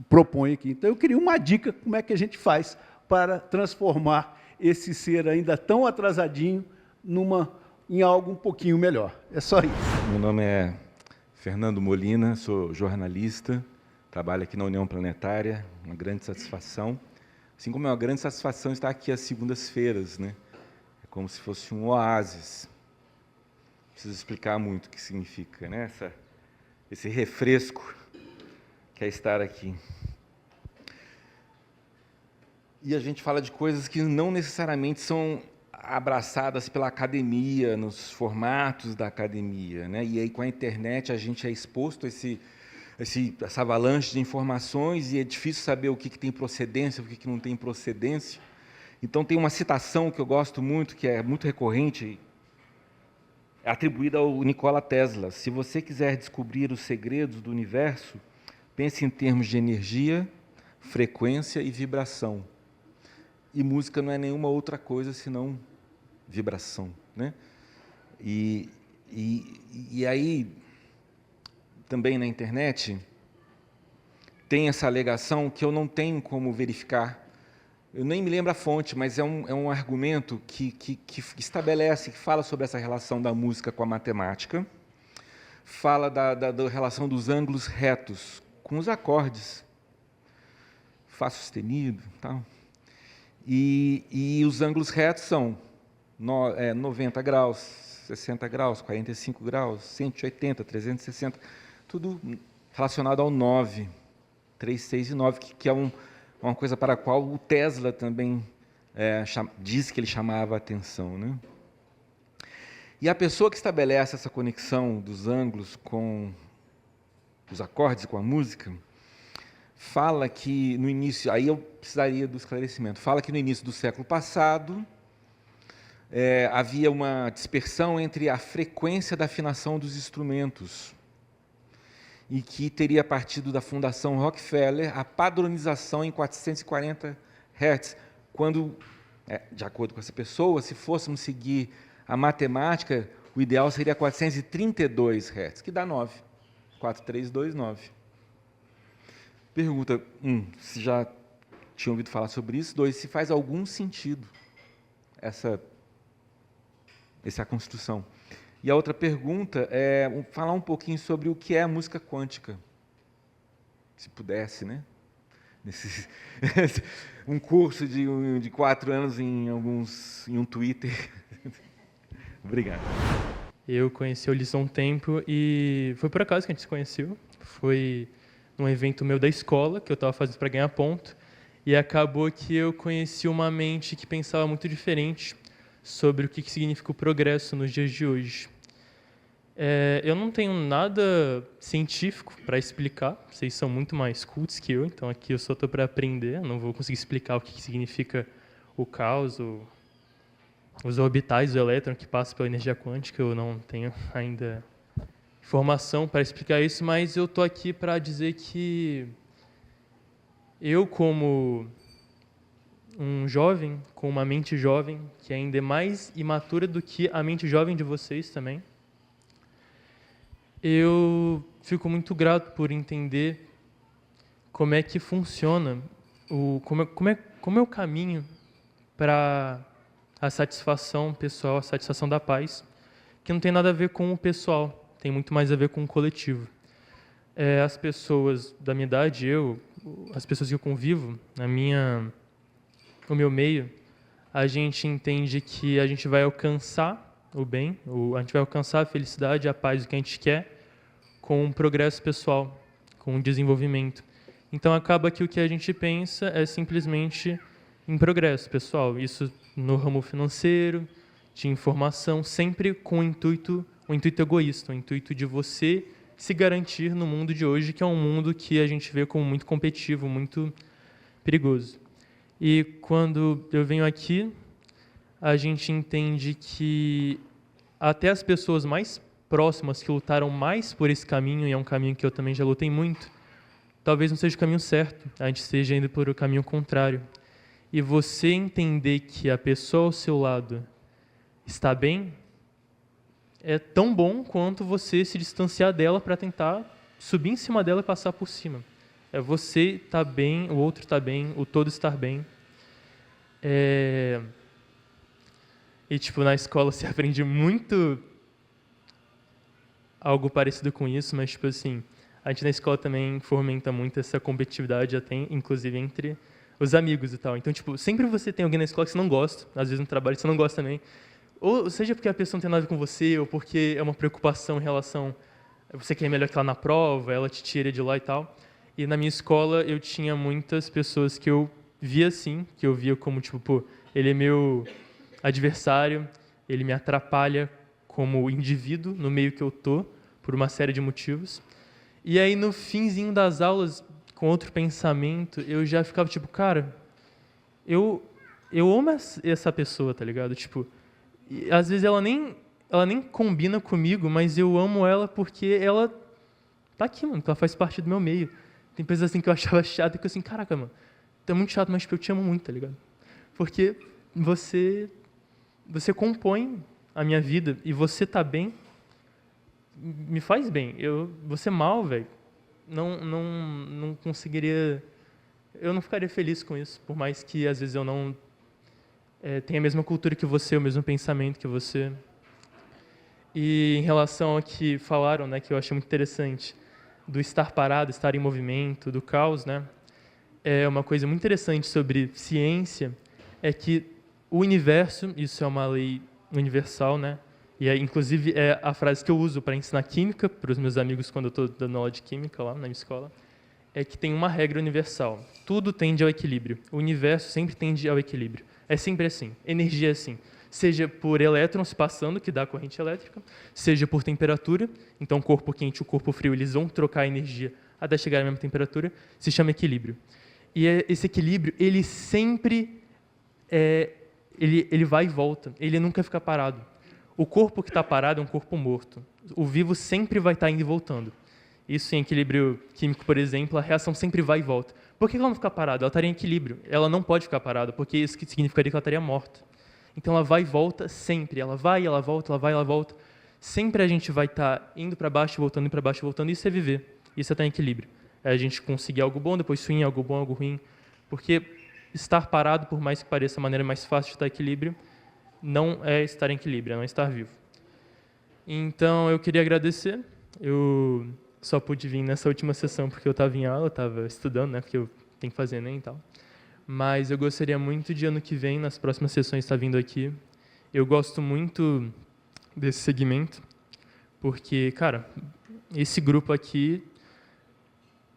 propõem aqui. Então, eu queria uma dica, como é que a gente faz para transformar esse ser ainda tão atrasadinho numa em algo um pouquinho melhor. É só isso. Meu nome é Fernando Molina, sou jornalista, trabalho aqui na União Planetária, uma grande satisfação. Assim como é uma grande satisfação estar aqui às segundas-feiras, né? É como se fosse um oásis. Não preciso explicar muito o que significa, né? Esse refresco que é estar aqui. E a gente fala de coisas que não necessariamente são abraçadas pela academia, nos formatos da academia, né? E aí, com a internet, a gente é exposto a essa avalanche de informações e é difícil saber o que tem procedência, o que não tem procedência. Então, tem uma citação que eu gosto muito, que é muito recorrente, atribuída ao Nikola Tesla. Se você quiser descobrir os segredos do universo, pense em termos de energia, frequência e vibração. E música não é nenhuma outra coisa senão vibração, né? E aí, também na internet, tem essa alegação que eu não tenho como verificar. Eu nem me lembro a fonte, mas é um argumento que estabelece, que fala sobre essa relação da música com a matemática, fala da relação dos ângulos retos com os acordes, Fá sustenido, tal. E os ângulos retos são 90 graus, 60 graus, 45 graus, 180, 360, tudo relacionado ao 9, 3, 6 e 9, que é uma coisa para a qual o Tesla também diz que ele chamava a atenção, né? E a pessoa que estabelece essa conexão dos ângulos com os acordes, com a música, fala que no início, aí eu precisaria do esclarecimento, fala que no início do século passado havia uma dispersão entre a frequência da afinação dos instrumentos e que teria partido da Fundação Rockefeller a padronização em 440 Hz, quando, de acordo com essa pessoa, se fôssemos seguir a matemática, o ideal seria 432 Hz, que dá 9, 4329. Pergunta, se já tinha ouvido falar sobre isso. 2, se faz algum sentido essa construção. E a outra pergunta é falar um pouquinho sobre o que é a música quântica. Se pudesse, né? Um curso de 4 anos em um Twitter. Obrigado. Eu conheci o Ulisses há um tempo e foi por acaso que a gente se conheceu. Foi num evento meu da escola, que eu estava fazendo para ganhar ponto, e acabou que eu conheci uma mente que pensava muito diferente sobre o que significa o progresso nos dias de hoje. Eu não tenho nada científico para explicar, vocês são muito mais cultos que eu, então aqui eu só estou para aprender, não vou conseguir explicar o que significa o caos, os orbitais do elétron que passam pela energia quântica, eu não tenho ainda informação para explicar isso, mas eu estou aqui para dizer que eu, como um jovem, com uma mente jovem, que ainda é mais imatura do que a mente jovem de vocês também, eu fico muito grato por entender como é que funciona, como é o caminho para a satisfação pessoal, a satisfação da paz, que não tem nada a ver com o pessoal, tem muito mais a ver com o coletivo. As pessoas da minha idade, as pessoas que eu convivo, o meu meio, a gente entende que a gente vai alcançar o bem, a gente vai alcançar a felicidade, a paz, o que a gente quer, com um progresso pessoal, com um desenvolvimento. Então, acaba que o que a gente pensa é simplesmente em progresso pessoal. Isso no ramo financeiro, de informação, sempre com o intuito egoísta, o intuito de você se garantir no mundo de hoje, que é um mundo que a gente vê como muito competitivo, muito perigoso. E quando eu venho aqui, a gente entende que até as pessoas mais próximas que lutaram mais por esse caminho, e é um caminho que eu também já lutei muito, talvez não seja o caminho certo, a gente esteja indo por o caminho contrário. E você entender que a pessoa ao seu lado está bem, é tão bom quanto você se distanciar dela para tentar subir em cima dela e passar por cima. Você estar bem, o outro está bem, o todo estar bem. E, tipo, na escola se aprende muito algo parecido com isso, mas, tipo assim, a gente na escola também fomenta muito essa competitividade, até, inclusive, entre os amigos e tal. Então, tipo, sempre você tem alguém na escola que você não gosta, às vezes no trabalho você não gosta também. Ou seja porque a pessoa não tem nada a ver com você, ou porque é uma preocupação em relação você quer melhor que ela na prova, ela te tira de lá e tal. E na minha escola eu tinha muitas pessoas que eu via assim, que eu via como tipo, pô, ele é meu adversário, ele me atrapalha como indivíduo no meio que eu tô, por uma série de motivos. E aí no finzinho das aulas, com outro pensamento, eu já ficava tipo, cara, eu amo essa pessoa, tá ligado? Tipo, e às vezes ela nem combina comigo, mas eu amo ela porque ela tá aqui, mano, ela faz parte do meu meio. Tem coisas assim que eu achava chata, que eu assim, caraca, mano, tu é muito chato, mas tipo, eu te amo muito, tá ligado? Porque você compõe a minha vida e você tá bem me faz bem. Você mal, velho, não conseguiria, eu não ficaria feliz com isso, por mais que às vezes eu não tenha a mesma cultura que você, o mesmo pensamento que você. E em relação ao que falaram, né, que eu achei muito interessante, do estar parado, estar em movimento, do caos, né, é uma coisa muito interessante sobre ciência, é que o universo, isso é uma lei universal, né, e inclusive é a frase que eu uso para ensinar química para os meus amigos quando eu estou dando aula de química lá na minha escola, é que tem uma regra universal. Tudo tende ao equilíbrio. O universo sempre tende ao equilíbrio. É sempre assim. Energia é assim. Seja por elétrons passando, que dá corrente elétrica, seja por temperatura, então o corpo quente e o corpo frio eles vão trocar a energia até chegar à mesma temperatura, se chama equilíbrio. E esse equilíbrio, ele sempre ele vai e volta, ele nunca fica parado. O corpo que está parado é um corpo morto. O vivo sempre vai estar indo e voltando. Isso em equilíbrio químico, por exemplo, a reação sempre vai e volta. Por que ela não fica parada? Ela estaria em equilíbrio. Ela não pode ficar parada, porque isso significaria que ela estaria morta. Então ela vai e volta sempre. Ela vai, ela volta, ela vai, ela volta. Sempre a gente vai estar indo para baixo, voltando, indo para baixo, voltando. Isso é viver. Isso é estar em equilíbrio. É a gente conseguir algo bom, depois ruim, algo bom, algo ruim. Porque estar parado, por mais que pareça a maneira mais fácil de estar em equilíbrio, não é estar em equilíbrio, é não estar vivo. Então eu queria agradecer. Eu só pude vir nessa última sessão porque eu estava em aula, estava estudando, né, porque eu tenho que fazer ENEM e tal. Mas eu gostaria muito de ano que vem, nas próximas sessões, estar vindo aqui. Eu gosto muito desse segmento, porque, cara, esse grupo aqui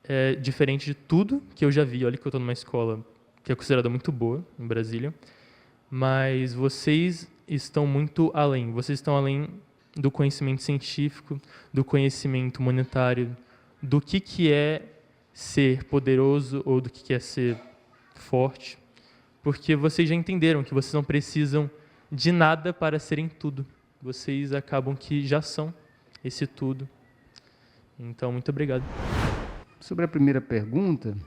é diferente de tudo que eu já vi. Olha que eu estou numa escola que é considerada muito boa, em Brasília, mas vocês estão muito além. Vocês estão além do conhecimento científico, do conhecimento monetário, do que é ser poderoso ou do que é ser forte, porque vocês já entenderam que vocês não precisam de nada para serem tudo. Vocês acabam que já são esse tudo. Então, muito obrigado. Sobre a primeira pergunta,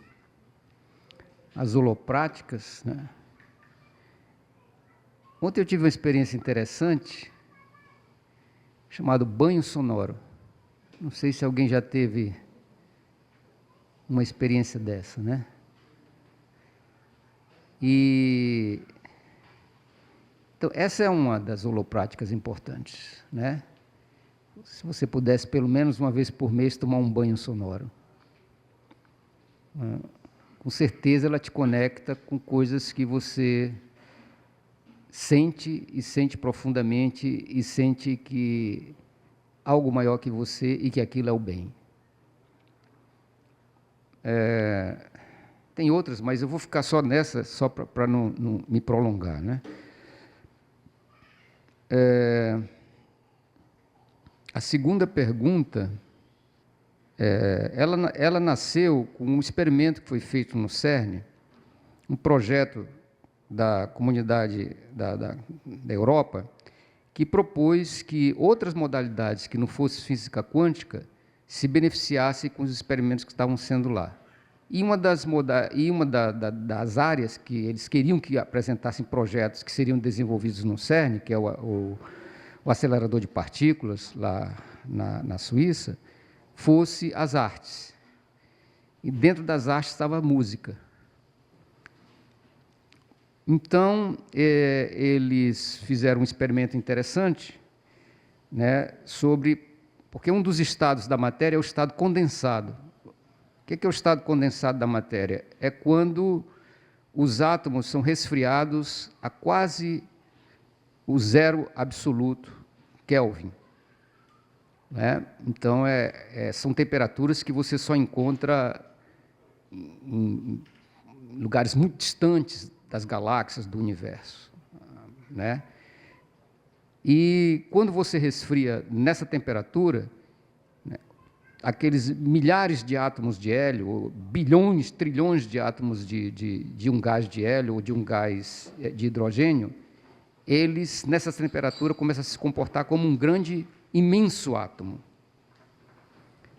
as holopráticas, né? Ontem eu tive uma experiência interessante, chamado banho sonoro. Não sei se alguém já teve uma experiência dessa, né? Então, essa é uma das holopráticas importantes, né? Se você pudesse, pelo menos uma vez por mês, tomar um banho sonoro. Com certeza ela te conecta com coisas que você sente, e sente profundamente, e sente que algo maior que você e que aquilo é o bem. Tem outras, mas eu vou ficar só nessa, só para não me prolongar, né? A segunda pergunta, ela nasceu com um experimento que foi feito no CERN, um projeto da comunidade da Europa, que propôs que outras modalidades que não fosse física quântica se beneficiassem com os experimentos que estavam sendo lá. E uma das áreas que eles queriam que apresentassem projetos que seriam desenvolvidos no CERN, que é o acelerador de partículas, lá na Suíça, fosse as artes. E dentro das artes estava a música. Então, eles fizeram um experimento interessante, né, porque um dos estados da matéria é o estado condensado. O que é o estado condensado da matéria? É quando os átomos são resfriados a quase o zero absoluto, Kelvin. Né? Então, são temperaturas que você só encontra em lugares muito distantes das galáxias, do universo. Né? E quando você resfria nessa temperatura, né, aqueles milhares de átomos de hélio, ou bilhões, trilhões de átomos de um gás de hélio ou de um gás de hidrogênio, eles, nessa temperatura, começam a se comportar como um grande, imenso átomo.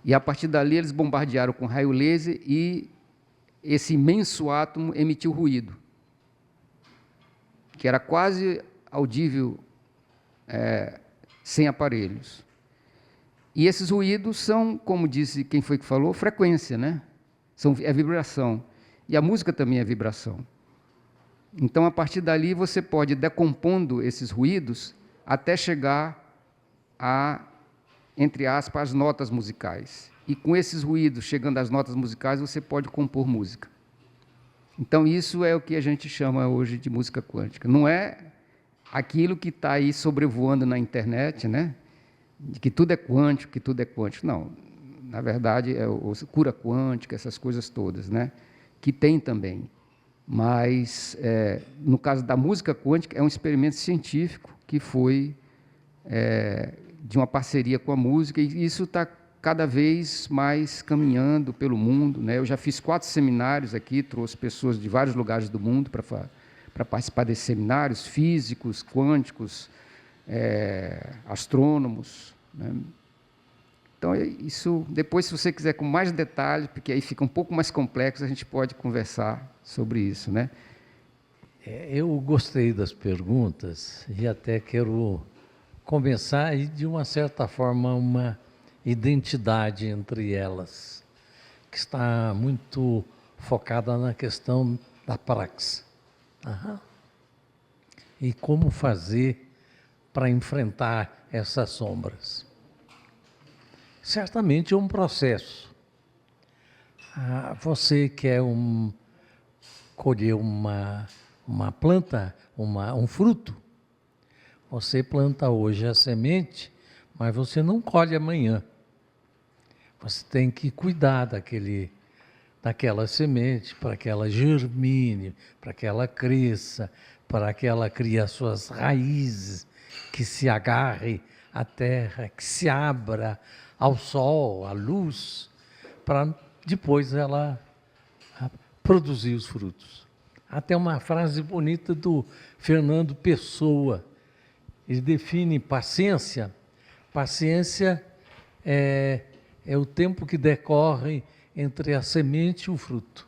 E, a partir dali, eles bombardearam com raio laser e esse imenso átomo emitiu ruído, que era quase audível sem aparelhos. E esses ruídos são, como disse quem foi que falou, frequência, né? É vibração. E a música também é vibração. Então, a partir dali, você pode ir decompondo esses ruídos até chegar a, entre aspas, as notas musicais. E com esses ruídos, chegando às notas musicais, você pode compor música. Então, isso é o que a gente chama hoje de música quântica. Não é aquilo que está aí sobrevoando na internet, né? De que tudo é quântico, que tudo é quântico. Não, na verdade, é cura quântica, essas coisas todas, né? Que tem também. Mas, no caso da música quântica, é um experimento científico que foi de uma parceria com a música, e isso está cada vez mais caminhando pelo mundo, né? Eu já fiz 4 seminários aqui, trouxe pessoas de vários lugares do mundo para participar desses seminários, físicos, quânticos, astrônomos, né? Então, isso, depois, se você quiser com mais detalhes, porque aí fica um pouco mais complexo, a gente pode conversar sobre isso, né? Eu gostei das perguntas e até quero começar e, de uma certa forma, uma identidade entre elas, que está muito focada na questão da praxe. E como fazer para enfrentar essas sombras. Certamente é um processo. Você quer colher uma planta, um fruto, você planta hoje a semente, mas você não colhe amanhã. Você tem que cuidar daquela semente para que ela germine, para que ela cresça, para que ela crie as suas raízes, que se agarre à terra, que se abra ao sol, à luz, para depois ela produzir os frutos. Até uma frase bonita do Fernando Pessoa. Ele define paciência. Paciência é o tempo que decorre entre a semente e o fruto.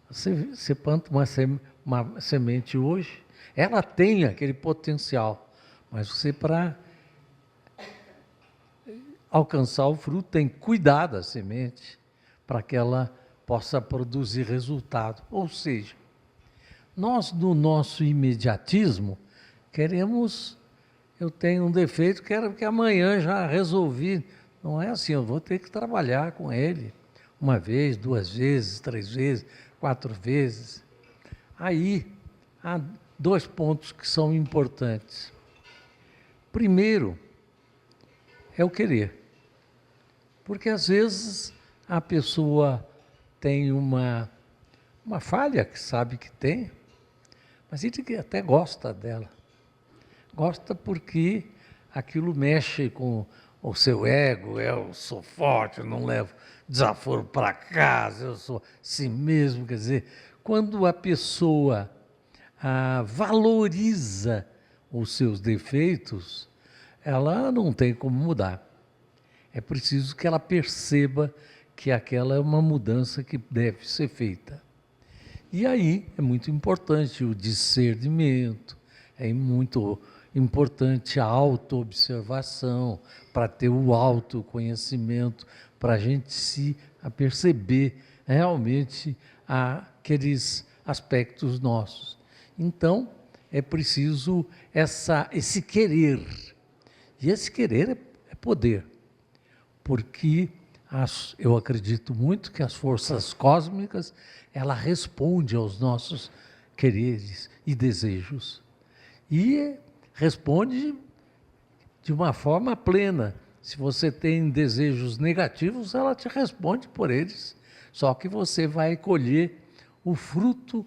Você planta uma semente hoje, ela tem aquele potencial, mas você, para alcançar o fruto, tem que cuidar da semente para que ela possa produzir resultado. Ou seja, nós, no nosso imediatismo, eu tenho um defeito, quero que amanhã já resolvi. Não é assim, eu vou ter que trabalhar com ele 1 vez, 2 vezes, 3 vezes, 4 vezes. Aí, há 2 pontos que são importantes. Primeiro, é o querer. Porque, às vezes, a pessoa tem uma falha, que sabe que tem, mas ele até gosta dela. Gosta porque aquilo mexe com o seu ego. Eu sou forte, eu não levo desaforo para casa, eu sou assim mesmo. Quer dizer, quando a pessoa valoriza os seus defeitos, ela não tem como mudar. É preciso que ela perceba que aquela é uma mudança que deve ser feita. E aí é muito importante o discernimento, é muito importante a autoobservação, para ter o autoconhecimento, para a gente se perceber realmente aspectos nossos. Então, é preciso esse querer. E esse querer é poder, porque eu acredito muito que as forças cósmicas, ela responde aos nossos quereres e desejos. E responde de uma forma plena. Se você tem desejos negativos, ela te responde por eles. Só que você vai colher o fruto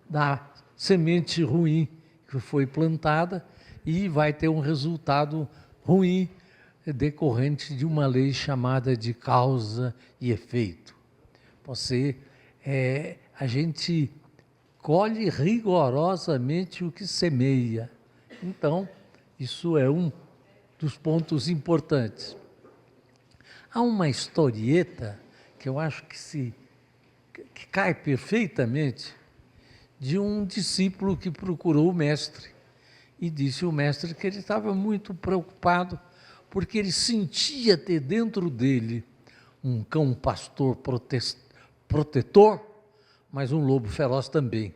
da semente ruim que foi plantada e vai ter um resultado ruim decorrente de uma lei chamada de causa e efeito. A gente colhe rigorosamente o que semeia. Então, isso é um dos pontos importantes. Há uma historieta que eu acho que cai perfeitamente, de um discípulo que procurou o mestre e disse ao mestre que ele estava muito preocupado porque ele sentia ter dentro dele um cão pastor protetor, mas um lobo feroz também.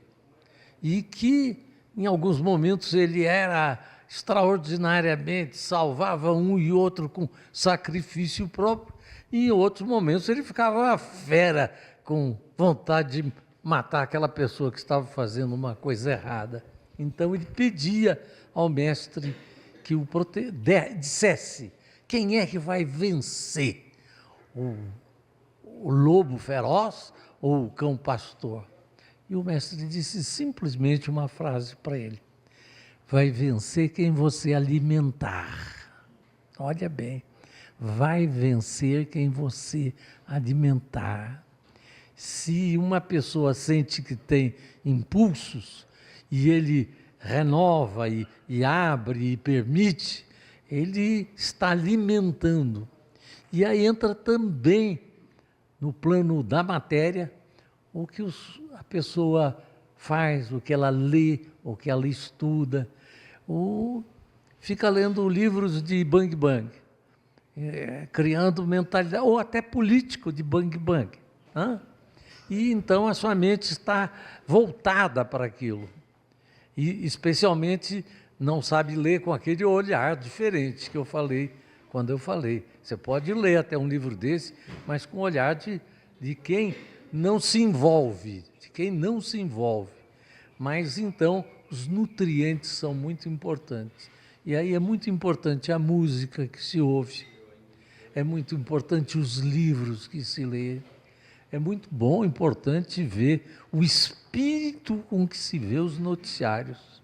E que, em alguns momentos, ele era extraordinariamente, salvava um e outro com sacrifício próprio, e em outros momentos ele ficava uma fera, com vontade de matar aquela pessoa que estava fazendo uma coisa errada. Então ele pedia ao mestre que dissesse quem é que vai vencer, o lobo feroz ou o cão pastor. E o mestre disse simplesmente uma frase para ele: vai vencer quem você alimentar. Olha bem, vai vencer quem você alimentar. Se uma pessoa sente que tem impulsos e ele renova e abre e permite, ele está alimentando. E aí entra também no plano da matéria o que a pessoa faz, o que ela lê, o que ela estuda, ou fica lendo livros de bang bang, criando mentalidade, ou até político de bang bang. E então a sua mente está voltada para aquilo. E especialmente não sabe ler com aquele olhar diferente que eu falei quando eu falei. Você pode ler até um livro desse, mas com o olhar de quem não se envolve, Mas então os nutrientes são muito importantes. E aí é muito importante a música que se ouve, é muito importante os livros que se lê. É muito bom, importante ver o espírito com que se vê os noticiários.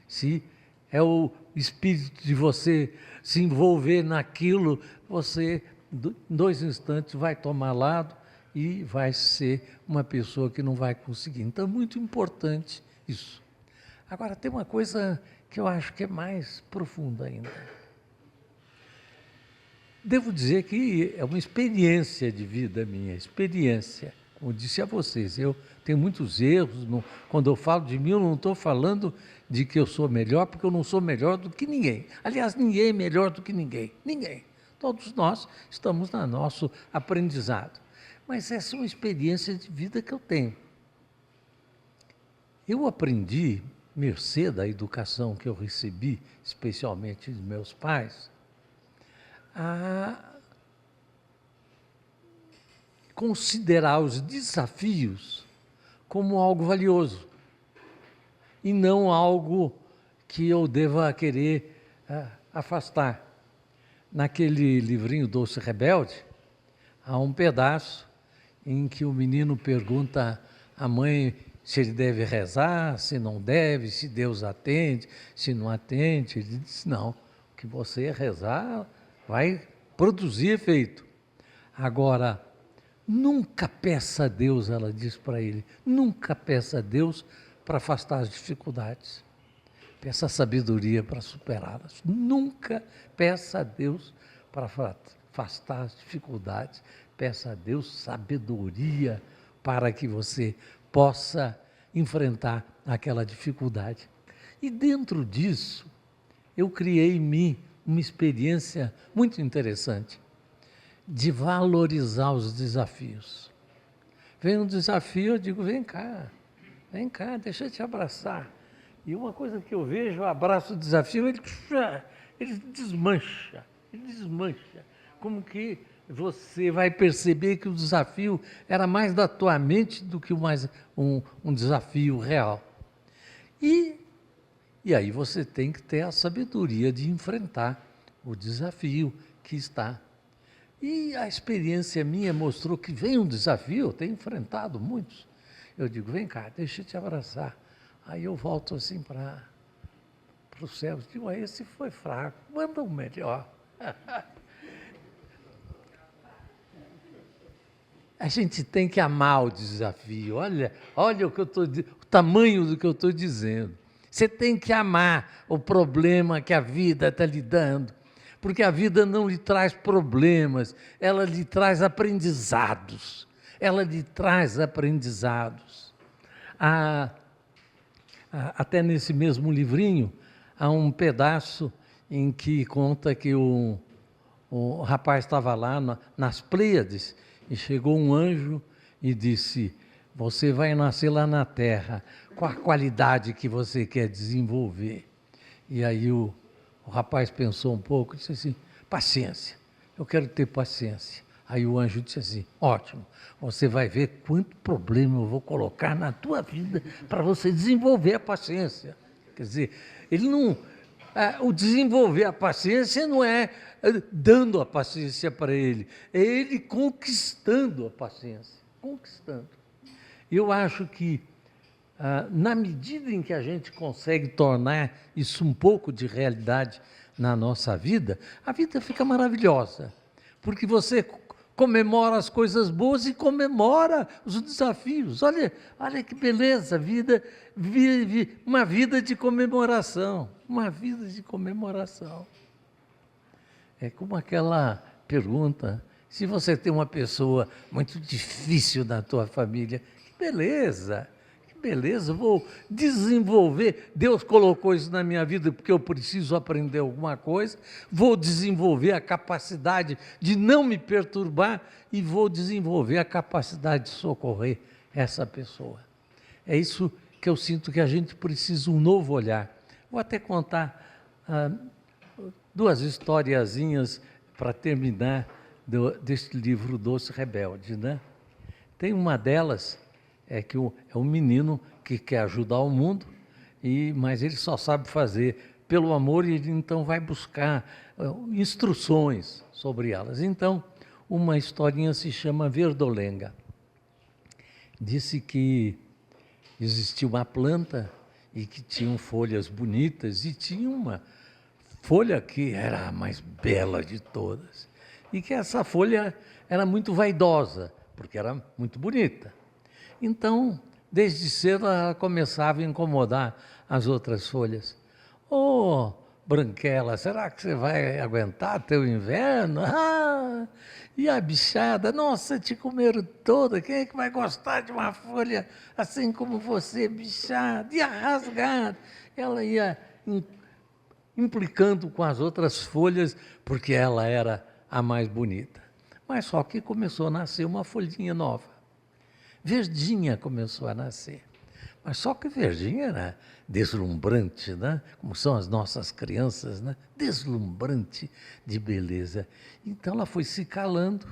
Se é o espírito de você se envolver naquilo, você, em 2 instantes, vai tomar lado e vai ser uma pessoa que não vai conseguir. Então, é muito importante isso. Agora, tem uma coisa que eu acho que é mais profunda ainda. Devo dizer que é uma experiência de vida minha, como disse a vocês, eu tenho muitos erros, quando eu falo de mim, eu não estou falando de que eu sou melhor, porque eu não sou melhor do que ninguém. Aliás, ninguém é melhor do que ninguém, Todos nós estamos no nosso aprendizado. Mas essa é uma experiência de vida que eu tenho. Eu aprendi, mercê da educação que eu recebi, especialmente de meus pais, a considerar os desafios como algo valioso e não algo que eu deva querer afastar. Naquele livrinho Doce Rebelde, há um pedaço em que o menino pergunta à mãe se ele deve rezar, se não deve, se Deus atende, se não atende. Ele diz, não, o que você rezar vai produzir efeito. Agora, nunca peça a Deus, ela diz para ele, nunca peça a Deus para afastar as dificuldades. Peça sabedoria para superá-las. Nunca peça a Deus para afastar as dificuldades. Peça a Deus sabedoria para que você possa enfrentar aquela dificuldade. E dentro disso, eu criei em mim uma experiência muito interessante de valorizar os desafios. vem um desafio, eu digo, vem cá, deixa eu te abraçar. E uma coisa que eu vejo, eu abraço o desafio, ele desmancha, como que você vai perceber que o desafio era mais da tua mente do que um desafio real. E aí você tem que ter a sabedoria de enfrentar o desafio que está. E a experiência minha mostrou que vem um desafio, eu tenho enfrentado muitos. Eu digo, vem cá, deixa eu te abraçar. Aí eu volto assim para o céu, digo, esse foi fraco, manda um melhor. A gente tem que amar o desafio. Olha o tamanho do que eu estou dizendo. Você tem que amar o problema que a vida está lhe dando, porque a vida não lhe traz problemas, ela lhe traz aprendizados. Até nesse mesmo livrinho, há um pedaço em que conta que o rapaz estava lá nas Pleiades e chegou um anjo e disse, você vai nascer lá na Terra, qual a qualidade que você quer desenvolver? E aí o rapaz pensou um pouco e disse assim, paciência, eu quero ter paciência. Aí o anjo disse assim, ótimo, você vai ver quanto problema eu vou colocar na tua vida para você desenvolver a paciência. Quer dizer, o desenvolver a paciência não é dando a paciência para ele, é ele conquistando a paciência, conquistando. Eu acho que, na medida em que a gente consegue tornar isso um pouco de realidade na nossa vida, a vida fica maravilhosa, porque você comemora as coisas boas e comemora os desafios. Olha que beleza, a vida vive uma vida de comemoração, É como aquela pergunta, se você tem uma pessoa muito difícil na tua família, que beleza, vou desenvolver, Deus colocou isso na minha vida porque eu preciso aprender alguma coisa, vou desenvolver a capacidade de não me perturbar e vou desenvolver a capacidade de socorrer essa pessoa. É isso que eu sinto que a gente precisa, um novo olhar. Vou até contar duas historiazinhas para terminar deste livro Doce Rebelde, né? Tem uma delas, que é um menino que quer ajudar o mundo, mas ele só sabe fazer pelo amor e ele então vai buscar instruções sobre elas. Então, uma historinha se chama Verdolenga. Disse que existia uma planta e que tinha folhas bonitas e tinha uma folha que era a mais bela de todas e que essa folha era muito vaidosa, porque era muito bonita. Então, desde cedo, ela começava a incomodar as outras folhas. Ô, Branquela, será que você vai aguentar até o inverno? E a bichada, nossa, te comeram toda, quem é que vai gostar de uma folha assim como você, bichada? E a rasgada? Ela ia implicando com as outras folhas, porque ela era a mais bonita. Mas só que começou a nascer uma folhinha nova. Verdinha começou a nascer. Mas só que verdinha era deslumbrante, né? Como são as nossas crianças, né? Deslumbrante de beleza. Então ela foi se calando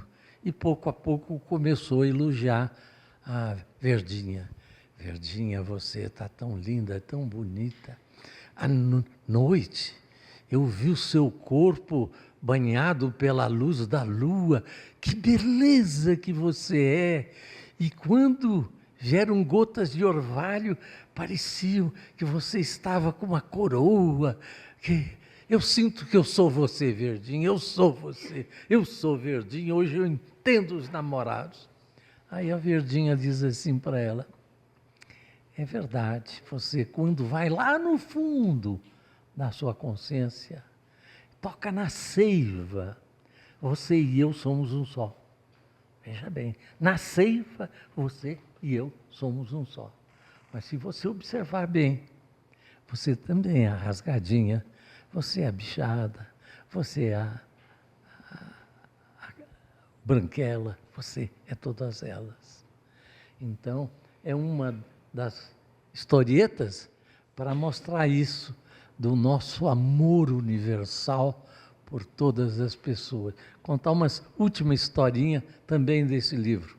e pouco a pouco começou a elogiar a Verdinha. Verdinha, você está tão linda, tão bonita. À noite eu vi o seu corpo banhado pela luz da lua. Que beleza que você é! E quando vieram gotas de orvalho, parecia que você estava com uma coroa. Eu sinto que eu sou você, Verdinha, eu sou você, eu sou Verdinha, hoje eu entendo os namorados. Aí a Verdinha diz assim para ela, é verdade, você quando vai lá no fundo da sua consciência, toca na seiva, você e eu somos um só. Veja bem, na ceifa, você e eu somos um só. Mas se você observar bem, você também é a rasgadinha, você é a bichada, você é a branquela, você é todas elas. Então, é uma das historietas para mostrar isso, do nosso amor universal por todas as pessoas. Contar uma última historinha também desse livro.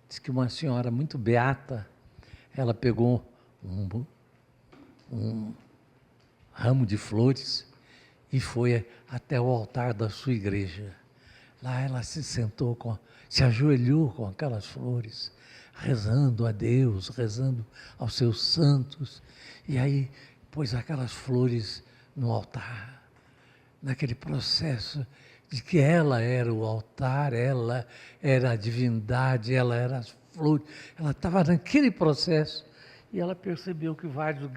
Diz que uma senhora muito beata, ela pegou um ramo de flores e foi até o altar da sua igreja. Lá ela se sentou, se ajoelhou com aquelas flores, rezando a Deus, rezando aos seus santos, e aí pôs aquelas flores no altar, naquele processo de que ela era o altar, ela era a divindade, ela era as flores, ela estava naquele processo, e ela percebeu que vários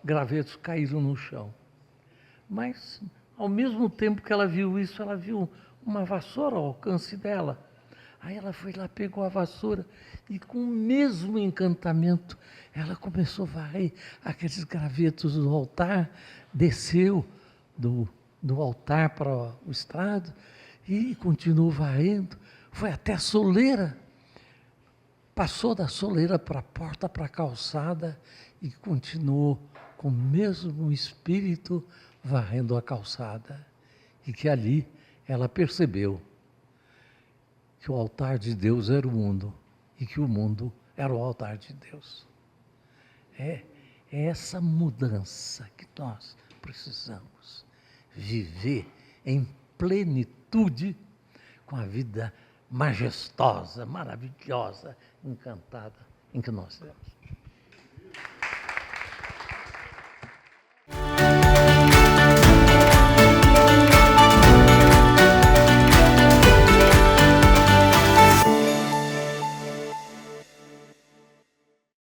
gravetos caíram no chão. Mas, ao mesmo tempo que ela viu isso, ela viu uma vassoura ao alcance dela. Aí ela foi lá, pegou a vassoura e, com o mesmo encantamento, ela começou a varrer aqueles gravetos do altar, desceu do altar para o estrado e continuou varrendo, foi até a soleira, passou da soleira para a porta, para a calçada e continuou com o mesmo espírito varrendo a calçada. E que ali ela percebeu que o altar de Deus era o mundo e que o mundo era o altar de Deus. É essa mudança que nós precisamos viver em plenitude com a vida majestosa, maravilhosa, encantada em que nós temos.